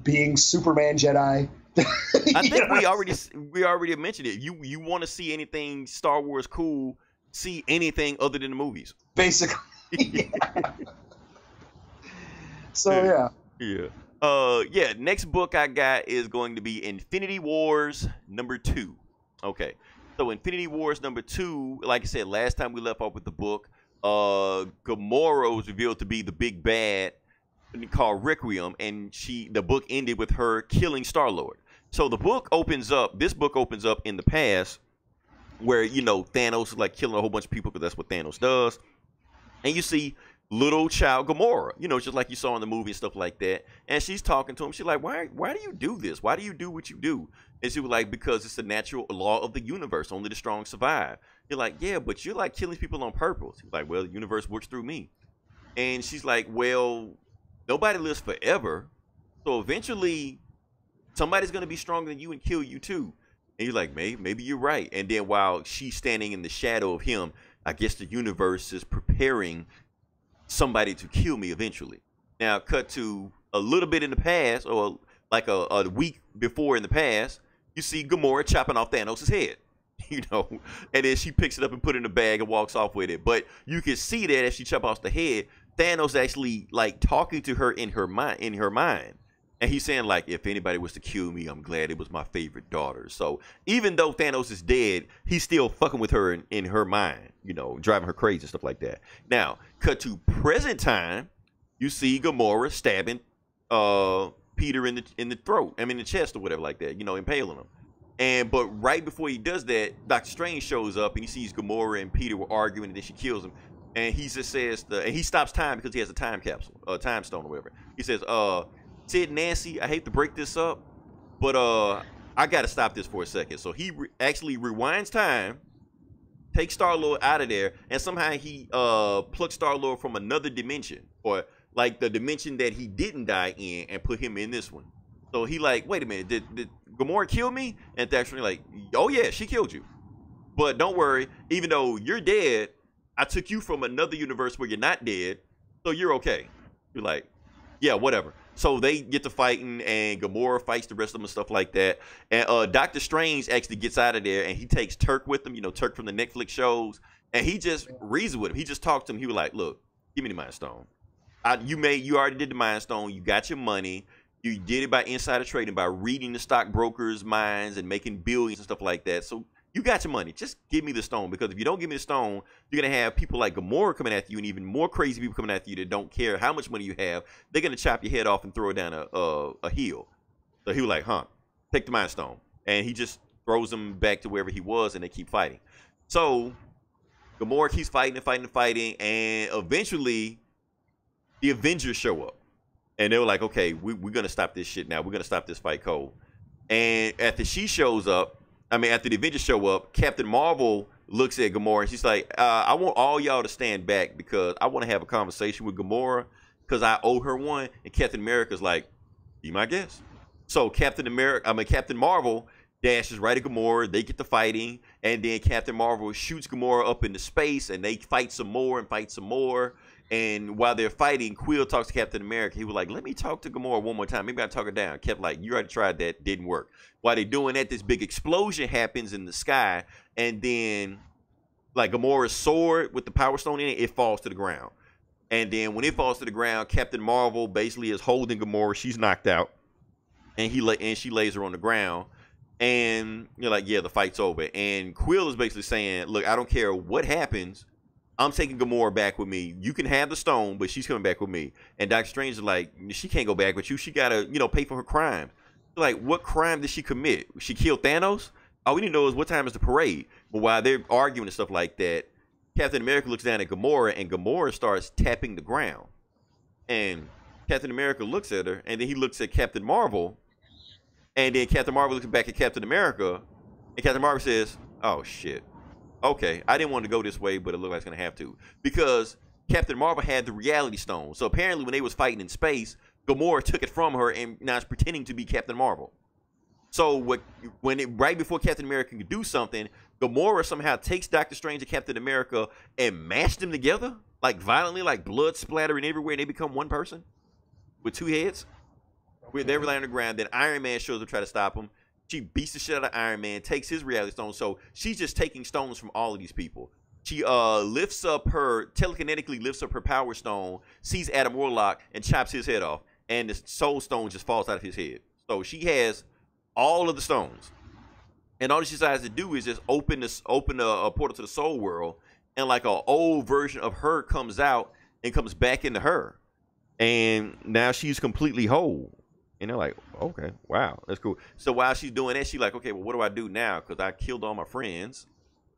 being Superman Jedi. I think we already mentioned it. You want to see anything Star Wars cool, see anything other than the movies. Basically. So yeah. Next book I got is going to be Infinity Wars #2. Okay, so Infinity Wars #2. Like I said, last time we left off with the book, Gamora was revealed to be the big bad called Requiem, and the book ended with her killing Star-Lord. So the book opens up. This book opens up in the past, where Thanos is like killing a whole bunch of people because that's what Thanos does, and you see little child Gamora, just like you saw in the movie and stuff like that. And she's talking to him. She's like, why do you do this? Why do you do what you do? And she was like, because it's the natural law of the universe. Only the strong survive. You're like, yeah, but you're like killing people on purpose. He's like, well, the universe works through me. And she's like, well, nobody lives forever. So eventually somebody's going to be stronger than you and kill you too. And you're like, maybe you're right. And then while she's standing in the shadow of him, I guess the universe is preparing somebody to kill me eventually. Now, cut to a little bit in the past, or like a week before in the past, you see Gamora chopping off Thanos' head, and then she picks it up and put it in a bag and walks off with it. But you can see that as she chops off the head, Thanos actually like talking to her in her mind. And he's saying, like, if anybody was to kill me, I'm glad it was my favorite daughter. So even though Thanos is dead, he's still fucking with her in her mind, driving her crazy and stuff like that. Now, cut to present time, you see Gamora stabbing Peter in the throat, in the chest or whatever like that, impaling him. But right before he does that, Doctor Strange shows up and he sees Gamora and Peter were arguing, and then she kills him. And he just says, and he stops time because he has a time capsule, a time stone or whatever. He says, Sid, Nancy, I hate to break this up, but I got to stop this for a second. So he actually rewinds time, takes Star-Lord out of there, and somehow he plucks Star-Lord from another dimension, or like the dimension that he didn't die in, and put him in this one. So he like, wait a minute, did Gamora kill me? And they're actually like, oh yeah, she killed you. But don't worry, even though you're dead, I took you from another universe where you're not dead, so you're okay. You're like, yeah, whatever. So they get to fighting, and Gamora fights the rest of them and stuff like that. And Doctor Strange actually gets out of there, and he takes Turk with him, Turk from the Netflix shows, and he just reasoned with him. He just talked to him. He was like, look, give me the Mind Stone. You already did the Mind Stone. You got your money. You did it by insider trading, by reading the stockbrokers' minds and making billions and stuff like that. So you got your money. Just give me the stone, because if you don't give me the stone, you're going to have people like Gamora coming after you, and even more crazy people coming after you that don't care how much money you have. They're going to chop your head off and throw it down a hill. So he was like, take the Mind Stone. And he just throws them back to wherever he was, and they keep fighting. So Gamora keeps fighting, and eventually the Avengers show up. And they were like, okay, we're going to stop this shit now. We're going to stop this fight cold. And after she shows up, after the Avengers show up, Captain Marvel looks at Gamora and she's like, I want all y'all to stand back because I want to have a conversation with Gamora because I owe her one. And Captain America's like, be my guest. So Captain Marvel dashes right at Gamora. They get to fighting. And then Captain Marvel shoots Gamora up into space and they fight some more. And while they're fighting, Quill talks to Captain America. He was like, let me talk to Gamora one more time. Maybe I'll talk her down. Kept like, you already tried that. Didn't work. While they're doing that, this big explosion happens in the sky. And then, like, Gamora's sword with the Power Stone in it, it falls to the ground. And then when it falls to the ground, Captain Marvel basically is holding Gamora. She's knocked out. And she lays her on the ground. And you're like, yeah, the fight's over. And Quill is basically saying, look, I don't care what happens. I'm taking Gamora back with me. You can have the stone, but she's coming back with me. And Doctor Strange is like, she can't go back with you. She got to, pay for her crime. Like, what crime did she commit? She killed Thanos? All we need to know is what time is the parade. But while they're arguing and stuff like that, Captain America looks down at Gamora, and Gamora starts tapping the ground. And Captain America looks at her, and then he looks at Captain Marvel. And then Captain Marvel looks back at Captain America, and Captain Marvel says, oh, shit. Okay, I didn't want to go this way, but it looked like it's going to have to. Because Captain Marvel had the Reality Stone. So apparently when they was fighting in space, Gamora took it from her and now is pretending to be Captain Marvel. So right before Captain America can do something, Gamora somehow takes Doctor Strange and Captain America and mash them together, like violently, like blood splattering everywhere, and they become one person with two heads. Okay. They're laying on the ground. Then Iron Man shows up to try to stop them. She beats the shit out of Iron Man, takes his Reality Stone. So she's just taking stones from all of these people. She telekinetically lifts up her Power Stone, sees Adam Warlock, and chops his head off. And the Soul Stone just falls out of his head. So she has all of the stones. And all she decides to do is just open a portal to the Soul World. And like an old version of her comes out and comes back into her. And now she's completely whole. And they're like, okay, wow, that's cool. So while she's doing that, she's like, okay, well, what do I do now? Because I killed all my friends,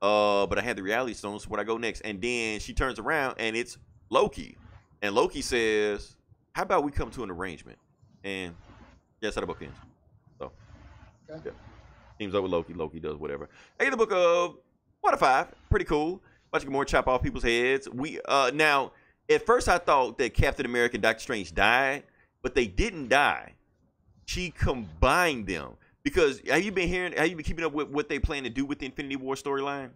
but I had the Reality Stone, so where do I go next? And then she turns around, and it's Loki. And Loki says, how about we come to an arrangement? And that's how the book ends. So, okay. Yeah. Teams up with Loki. Loki does whatever. I get the book of 1 to 5. Pretty cool. Bunch of more chop off people's heads. Now, at first I thought that Captain America and Doctor Strange died, but they didn't die. She combined them because have you been keeping up with what they plan to do with the Infinity War storyline?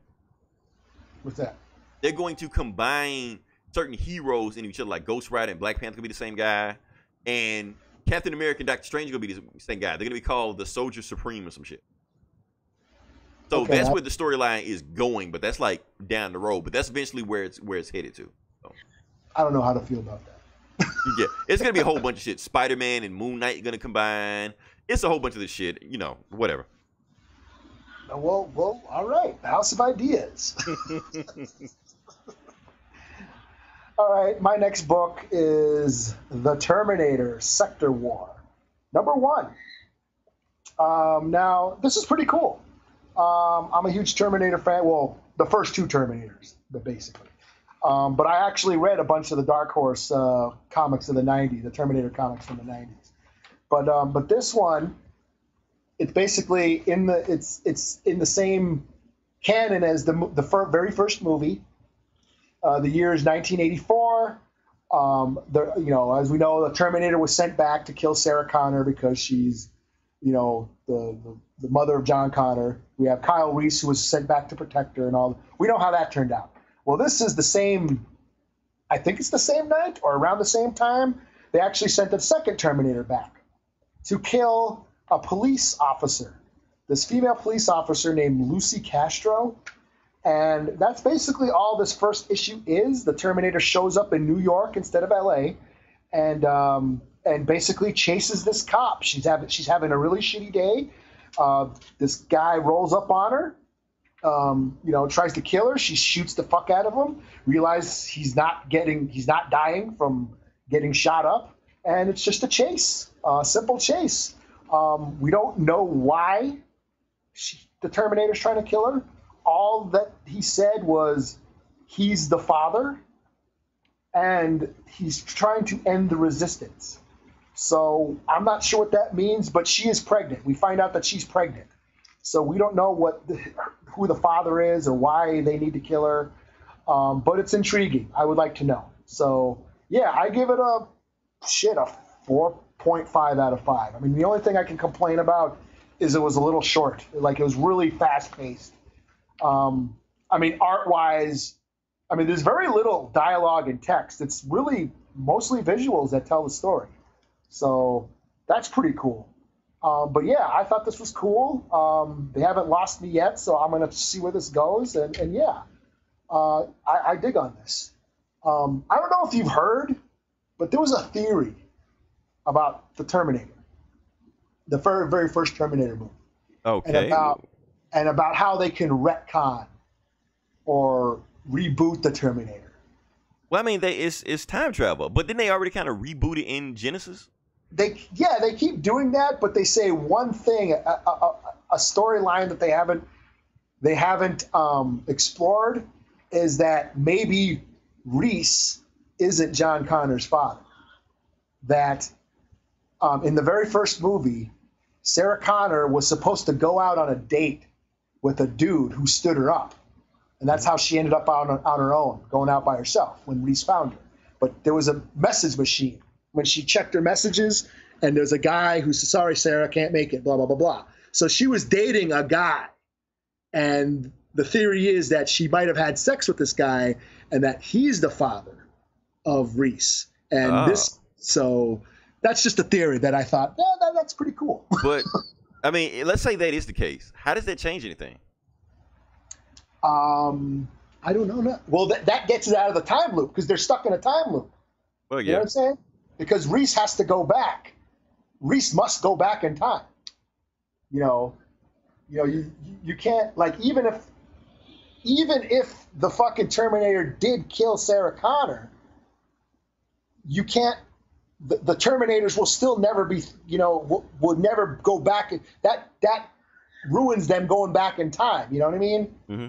What's that? They're going to combine certain heroes in each other, like Ghost Rider and Black Panther gonna be the same guy, and Captain America and Doctor Strange gonna be the same guy. They're gonna be called the Soldier Supreme or some shit. So okay, that's where the storyline is going, but that's like down the road. But that's eventually where it's headed to. So. I don't know how to feel about that. Yeah, it's gonna be a whole bunch of shit. Spider-Man and Moon Knight are gonna combine. It's a whole bunch of this shit, whatever. Well, all right. House of Ideas. All right, my next book is The Terminator: Sector War, #1. Now, this is pretty cool. I'm a huge Terminator fan. Well, the first two Terminators, basically. But I actually read a bunch of the Dark Horse comics of the 90s, the Terminator comics from the 90s. But this one, it's basically in the same canon as the very first movie. The year is 1984. As we know, the Terminator was sent back to kill Sarah Connor because she's, the mother of John Connor. We have Kyle Reese, who was sent back to protect her, and all. We know how that turned out. Well, this is the same, I think it's the same night or around the same time, they actually sent the second Terminator back to kill a police officer, this female police officer named Lucy Castro. And that's basically all this first issue is. The Terminator shows up in New York instead of L.A. and basically chases this cop. She's having a really shitty day. This guy rolls up on her. Tries to kill her. She shoots the fuck out of him. Realizes he's not dying from getting shot up, and it's just a chase, simple chase. We don't know why the Terminator's trying to kill her. All that he said was he's the father, and he's trying to end the resistance. So I'm not sure what that means, but she is pregnant. We find out that she's pregnant. So we don't know who the father is or why they need to kill her. But it's intriguing. I would like to know. So yeah, I give it a 4.5 out of 5. I mean, the only thing I can complain about is it was a little short. Like, it was really fast paced. I mean, art wise, I mean, there's very little dialogue and text. It's really mostly visuals that tell the story. So that's pretty cool. But yeah, I thought this was cool. They haven't lost me yet, so I'm going to see where this goes. And yeah, I dig on this. I don't know if you've heard, but there was a theory about the Terminator, the very, very first Terminator movie. Okay. And about how they can retcon or reboot the Terminator. Well, I mean, it's time travel, but then they already kind of rebooted in Genesis. They keep doing that, but they say one thing, a storyline that they haven't explored is that maybe Reese isn't John Connor's father. That in the very first movie, Sarah Connor was supposed to go out on a date with a dude who stood her up. And that's how she ended up on her own, going out by herself when Reese found her. But there was a message machine when she checked her messages, and there's a guy who said, "Sorry, Sarah, can't make it, blah, blah, blah, blah." So she was dating a guy. And the theory is that she might have had sex with this guy and that he's the father of Reese. And so that's just a theory that I thought, yeah, that's pretty cool. But, I mean, let's say that is the case. How does that change anything? I don't know. No. Well, that gets it out of the time loop because they're stuck in a time loop. Well, yeah. You know what I'm saying? Because Reese has to go back. Reese must go back in time. You can't, like, even if the fucking Terminator did kill Sarah Connor, you can't. The Terminators will still never be, will never go back. That ruins them going back in time. You know what I mean? Mm-hmm.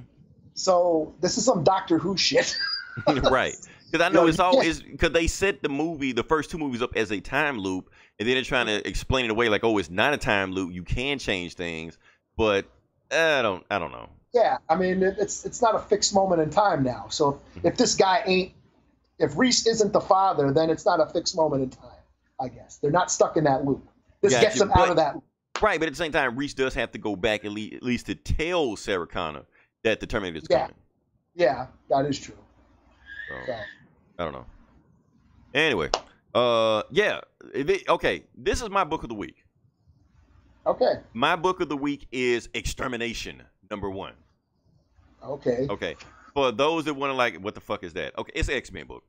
So this is some Doctor Who shit. Right. Because I know it's always because they set the first two movies up as a time loop, and then they're trying to explain it away like, oh, it's not a time loop. You can change things, but I don't know. Yeah, I mean, it's not a fixed moment in time now. So if this guy if Reese isn't the father, then it's not a fixed moment in time. I guess they're not stuck in that loop. This gets them out of that loop. Right, but at the same time, Reese does have to go back at least to tell Sarah Connor that the Terminator is coming. Yeah, that is true. So, I don't know. Anyway, okay, this is my book of the week. Okay. My book of the week is Extermination, #1. Okay. Okay. For those that want to like, what the fuck is that? Okay, it's an X-Men book.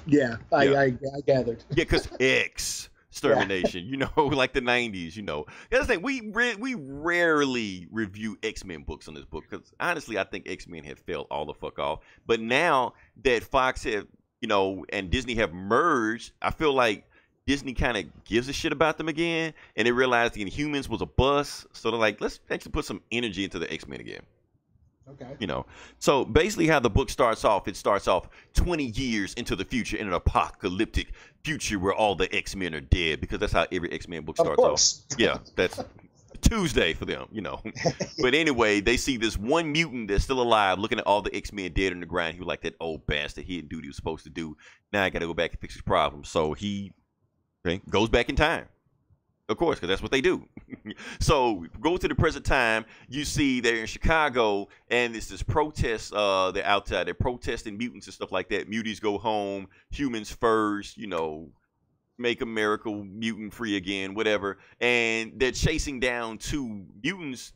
Yeah, I gathered. Yeah, because Extermination, like the 90s, The other thing, we rarely review X-Men books on this book because honestly, I think X-Men have failed all the fuck off. But now that Fox have, and Disney have merged, I feel like Disney kind of gives a shit about them again, and they realized the Inhumans was a bust, so they're like, let's actually put some energy into the X-Men again. Okay. So basically how the book starts off, it starts off 20 years into the future in an apocalyptic future where all the X-Men are dead, because that's how every X-Men book starts off. Yeah, that's Tuesday for them, But anyway, they see this one mutant that's still alive looking at all the X-Men dead on the ground. He was like, that old bastard, he didn't do what he was supposed to do. Now I got to go back and fix his problem. So he goes back in time. Of course, because that's what they do. So go to the present time. You see they're in Chicago, and it's this protest. They're outside. They're protesting mutants and stuff like that. Mutants go home. Humans first. Make America mutant free again. Whatever. And they're chasing down two mutants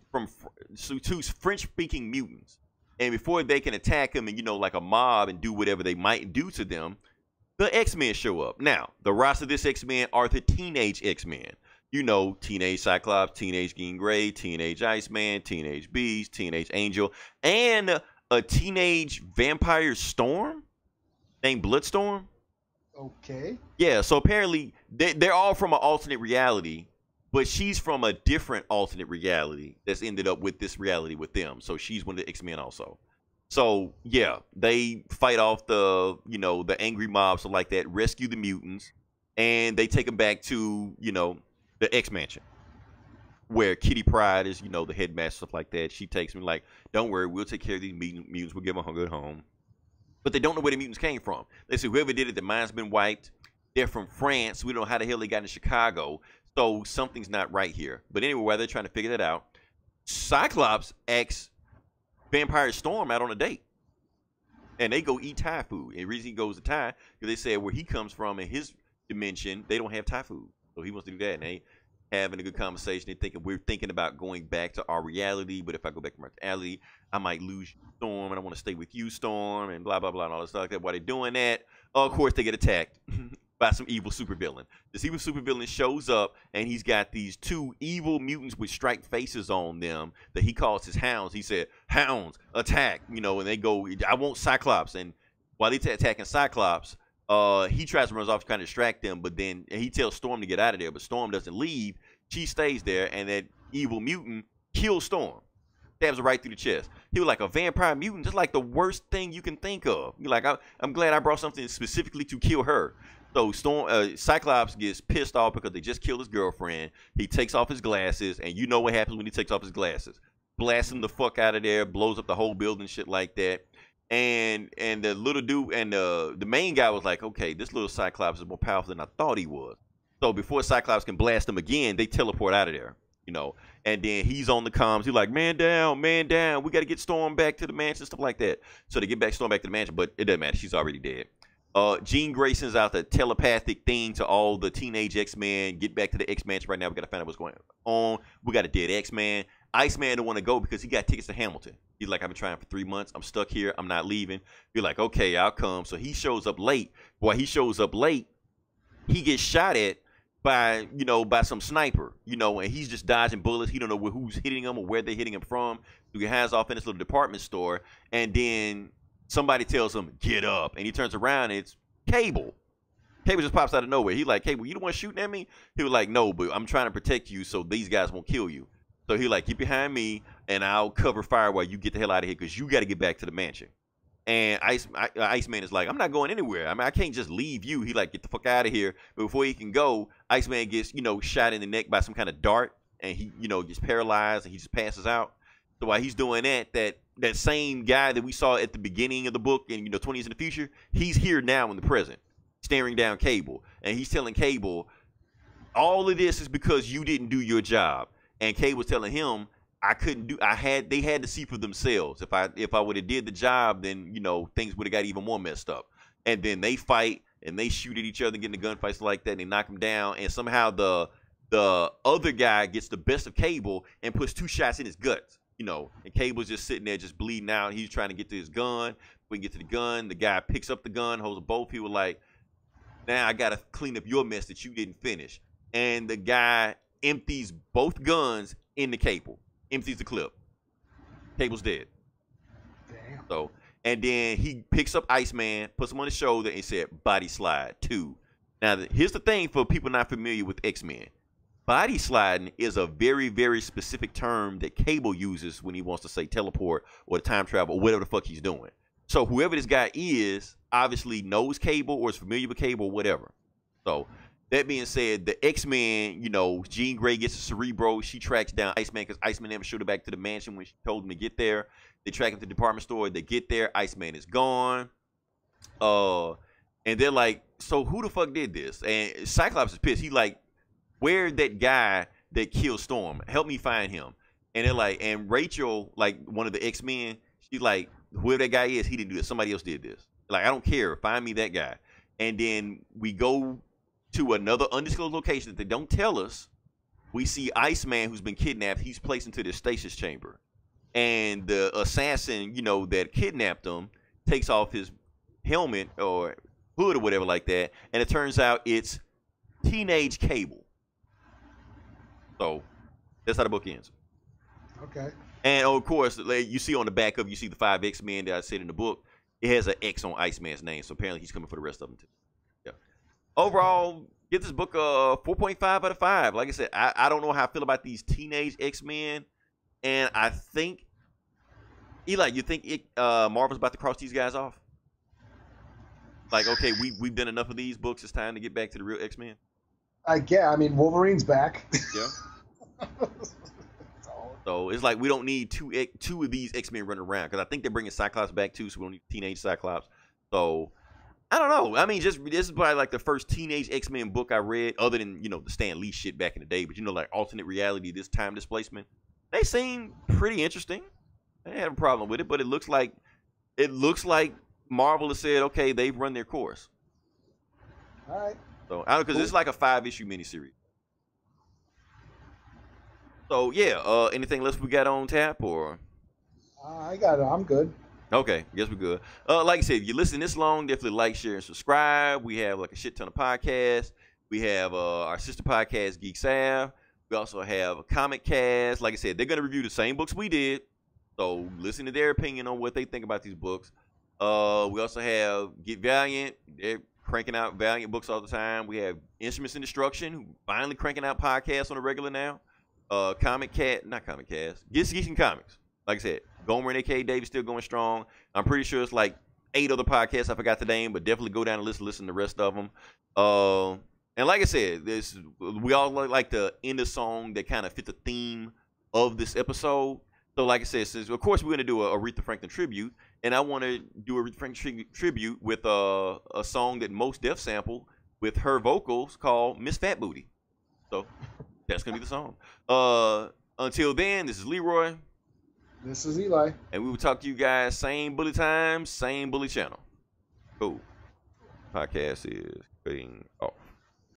two French speaking mutants. And before they can attack them and like a mob and do whatever they might do to them, the X-Men show up. Now the roster of this X-Men are the teenage X-Men. Teenage Cyclops, Teenage Jean Grey, Teenage Iceman, Teenage Beast, Teenage Angel, and a teenage vampire Storm named Bloodstorm. Okay. Yeah, so apparently they're all from an alternate reality, but she's from a different alternate reality that's ended up with this reality with them. So she's one of the X-Men also. So, yeah, they fight off the angry mobs like that, rescue the mutants. and they take him back to, you know, the X Mansion, where Kitty Pryde is, you know, the headmaster, stuff like that. She takes me like, don't worry, we'll take care of these mutants. We'll give them a good home. But they don't know where the mutants came from. They say whoever did it, their mind's been wiped. They're from France. We don't know how the hell they got in Chicago. So something's not right here. But anyway, while they're trying to figure that out, Cyclops asks Vampire Storm out on a date. And they go eat Thai food. And the reason he goes to Thai, because they said where he comes from in his dimension, they don't have Thai food. So he wants to do that. And they having a good conversation. We're thinking about going back to our reality. But if I go back to my reality, I might lose Storm. And I want to stay with you, Storm. And blah, blah, blah. And all that stuff like that. While they're doing that, of course, they get attacked by some evil supervillain. This evil supervillain shows up, and he's got these two evil mutants with striped faces on them that he calls his hounds. He said, "Hounds, attack!" You know, and they go, "I want Cyclops." And while they're attacking Cyclops, he tries to run off to kind of distract them, but then he tells Storm to get out of there. But Storm doesn't leave; she stays there, and that evil mutant kills Storm. Stabs her right through the chest. He was like, a vampire mutant, just like the worst thing you can think of. You're like, I'm glad I brought something specifically to kill her. So Cyclops gets pissed off because they just killed his girlfriend. He takes off his glasses, and you know what happens when he takes off his glasses. Blasts him the fuck out of there, blows up the whole building, shit like that. And the little dude and the main guy was like, okay, this little Cyclops is more powerful than I thought he was. So before Cyclops can blast him again, they teleport out of there. You know, and then he's on the comms. He's like, man down. We got to get Storm back to the mansion, stuff like that. So they get Storm back to the mansion, but it doesn't matter. She's already dead. Jean Grey sends out the telepathic thing to all the teenage X-Men. Get back to the X-Mansion right now. We got to find out what's going on. We got a dead X-Man. Iceman don't want to go because he got tickets to Hamilton. He's like, I've been trying for 3 months. I'm stuck here. I'm not leaving. You're like, okay, I'll come. So he shows up late. Boy, he shows up late. He gets shot at by some sniper, and he's just dodging bullets. He don't know who's hitting him or where they're hitting him from. So he hands off in this little department store, and then somebody tells him, get up. And he turns around, and it's Cable. Cable just pops out of nowhere. He's like, Cable, you the one shooting at me? He was like, no, but I'm trying to protect you so these guys won't kill you. So he like, get behind me, and I'll cover fire while you get the hell out of here because you got to get back to the mansion. And Iceman is like, I'm not going anywhere. I mean, I can't just leave you. He like, get the fuck out of here. But before he can go, Iceman gets, shot in the neck by some kind of dart. And he, gets paralyzed and he just passes out. So while he's doing that same guy that we saw at the beginning of the book and, 20 years in the future, he's here now in the present, staring down Cable. And he's telling Cable, all of this is because you didn't do your job. And Cable's telling him, they had to see for themselves. If I would have did the job, then things would have got even more messed up. And then they fight and they shoot at each other and get into gunfights like that and they knock him down. And somehow the other guy gets the best of Cable and puts 2 shots in his guts. And Cable's just sitting there just bleeding out. He's trying to get to his gun. When he gets to the gun, the guy picks up the gun, holds both. He was like, now I gotta clean up your mess that you didn't finish. And the guy empties both guns into Cable. Empties the clip. Cable's dead. Damn. So, and then he picks up Iceman, puts him on his shoulder, and said, "Body slide 2." Now, here's the thing for people not familiar with X-Men. Body sliding is a very, very specific term that Cable uses when he wants to say teleport or time travel or whatever the fuck he's doing. So, whoever this guy is obviously knows Cable or is familiar with Cable or whatever. So, that being said, the X-Men, Jean Grey gets a Cerebro. She tracks down Iceman because Iceman never showed her back to the mansion when she told him to get there. They track him to the department store. They get there. Iceman is gone. And they're like, so who the fuck did this? And Cyclops is pissed. He's like, where's that guy that killed Storm? Help me find him. And they're like, and Rachel, like one of the X-Men, she's like, whoever that guy is, he didn't do this. Somebody else did this. Like, I don't care. Find me that guy. And then we go to another undisclosed location that they don't tell us. We see Iceman, who's been kidnapped. He's placed into the stasis chamber. And the assassin, that kidnapped him takes off his helmet or hood or whatever like that. And it turns out it's teenage Cable. So that's how the book ends. Okay. And of course, you see on the back of, you see the 5 X-Men that I said in the book. It has an X on Iceman's name. So apparently he's coming for the rest of them too. Yeah. Overall, give this book a 4.5 out of 5. Like I said, I don't know how I feel about these teenage X-Men. And I think, Eli, you think Marvel's about to cross these guys off? Like, okay, we've done enough of these books. It's time to get back to the real X-Men. I mean, Wolverine's back. Yeah. So it's like we don't need two of these X-Men running around, because I think they're bringing Cyclops back too, so we don't need teenage Cyclops. So I don't know. I mean, this is probably like the first teenage X-Men book I read, other than, you know, the Stan Lee shit back in the day. But, you know, like alternate reality, this time displacement, they seem pretty interesting. I didn't have a problem with it, but it looks like Marvel has said, okay, they've run their course. All right. So I don't, because it's like a 5-issue miniseries. So yeah, anything else we got on tap, or? I got it. I'm good. Okay, guess we're good. Like I said, if you listen this long, definitely like, share, and subscribe. We have like a shit ton of podcasts. We have our sister podcast, Geek Sav. We also have a comic cast. Like I said, they're gonna review the same books we did, so listen to their opinion on what they think about these books. We also have Get Valiant. They're cranking out Valiant books all the time. We have Instruments in Destruction, who finally cranking out podcasts on a regular now. Not Comic Cast. Get Geeks and Comics. Like I said, Gomer and AKA Dave is still going strong. I'm pretty sure it's like 8 other podcasts. I forgot the name, but definitely go down and listen to the rest of them. And like I said, we all like to end a song that kind of fit the theme of this episode. So like I said, since of course we're going to do a Aretha Franklin tribute, and I want to do a Aretha Franklin tribute with a song that Mos Def sampled with her vocals called Miss Fat Booty. So that's going to be the song. Until then, this is Leroy. This is Eli. And we will talk to you guys same bully time, same bully channel. Cool. Podcast is cutting off.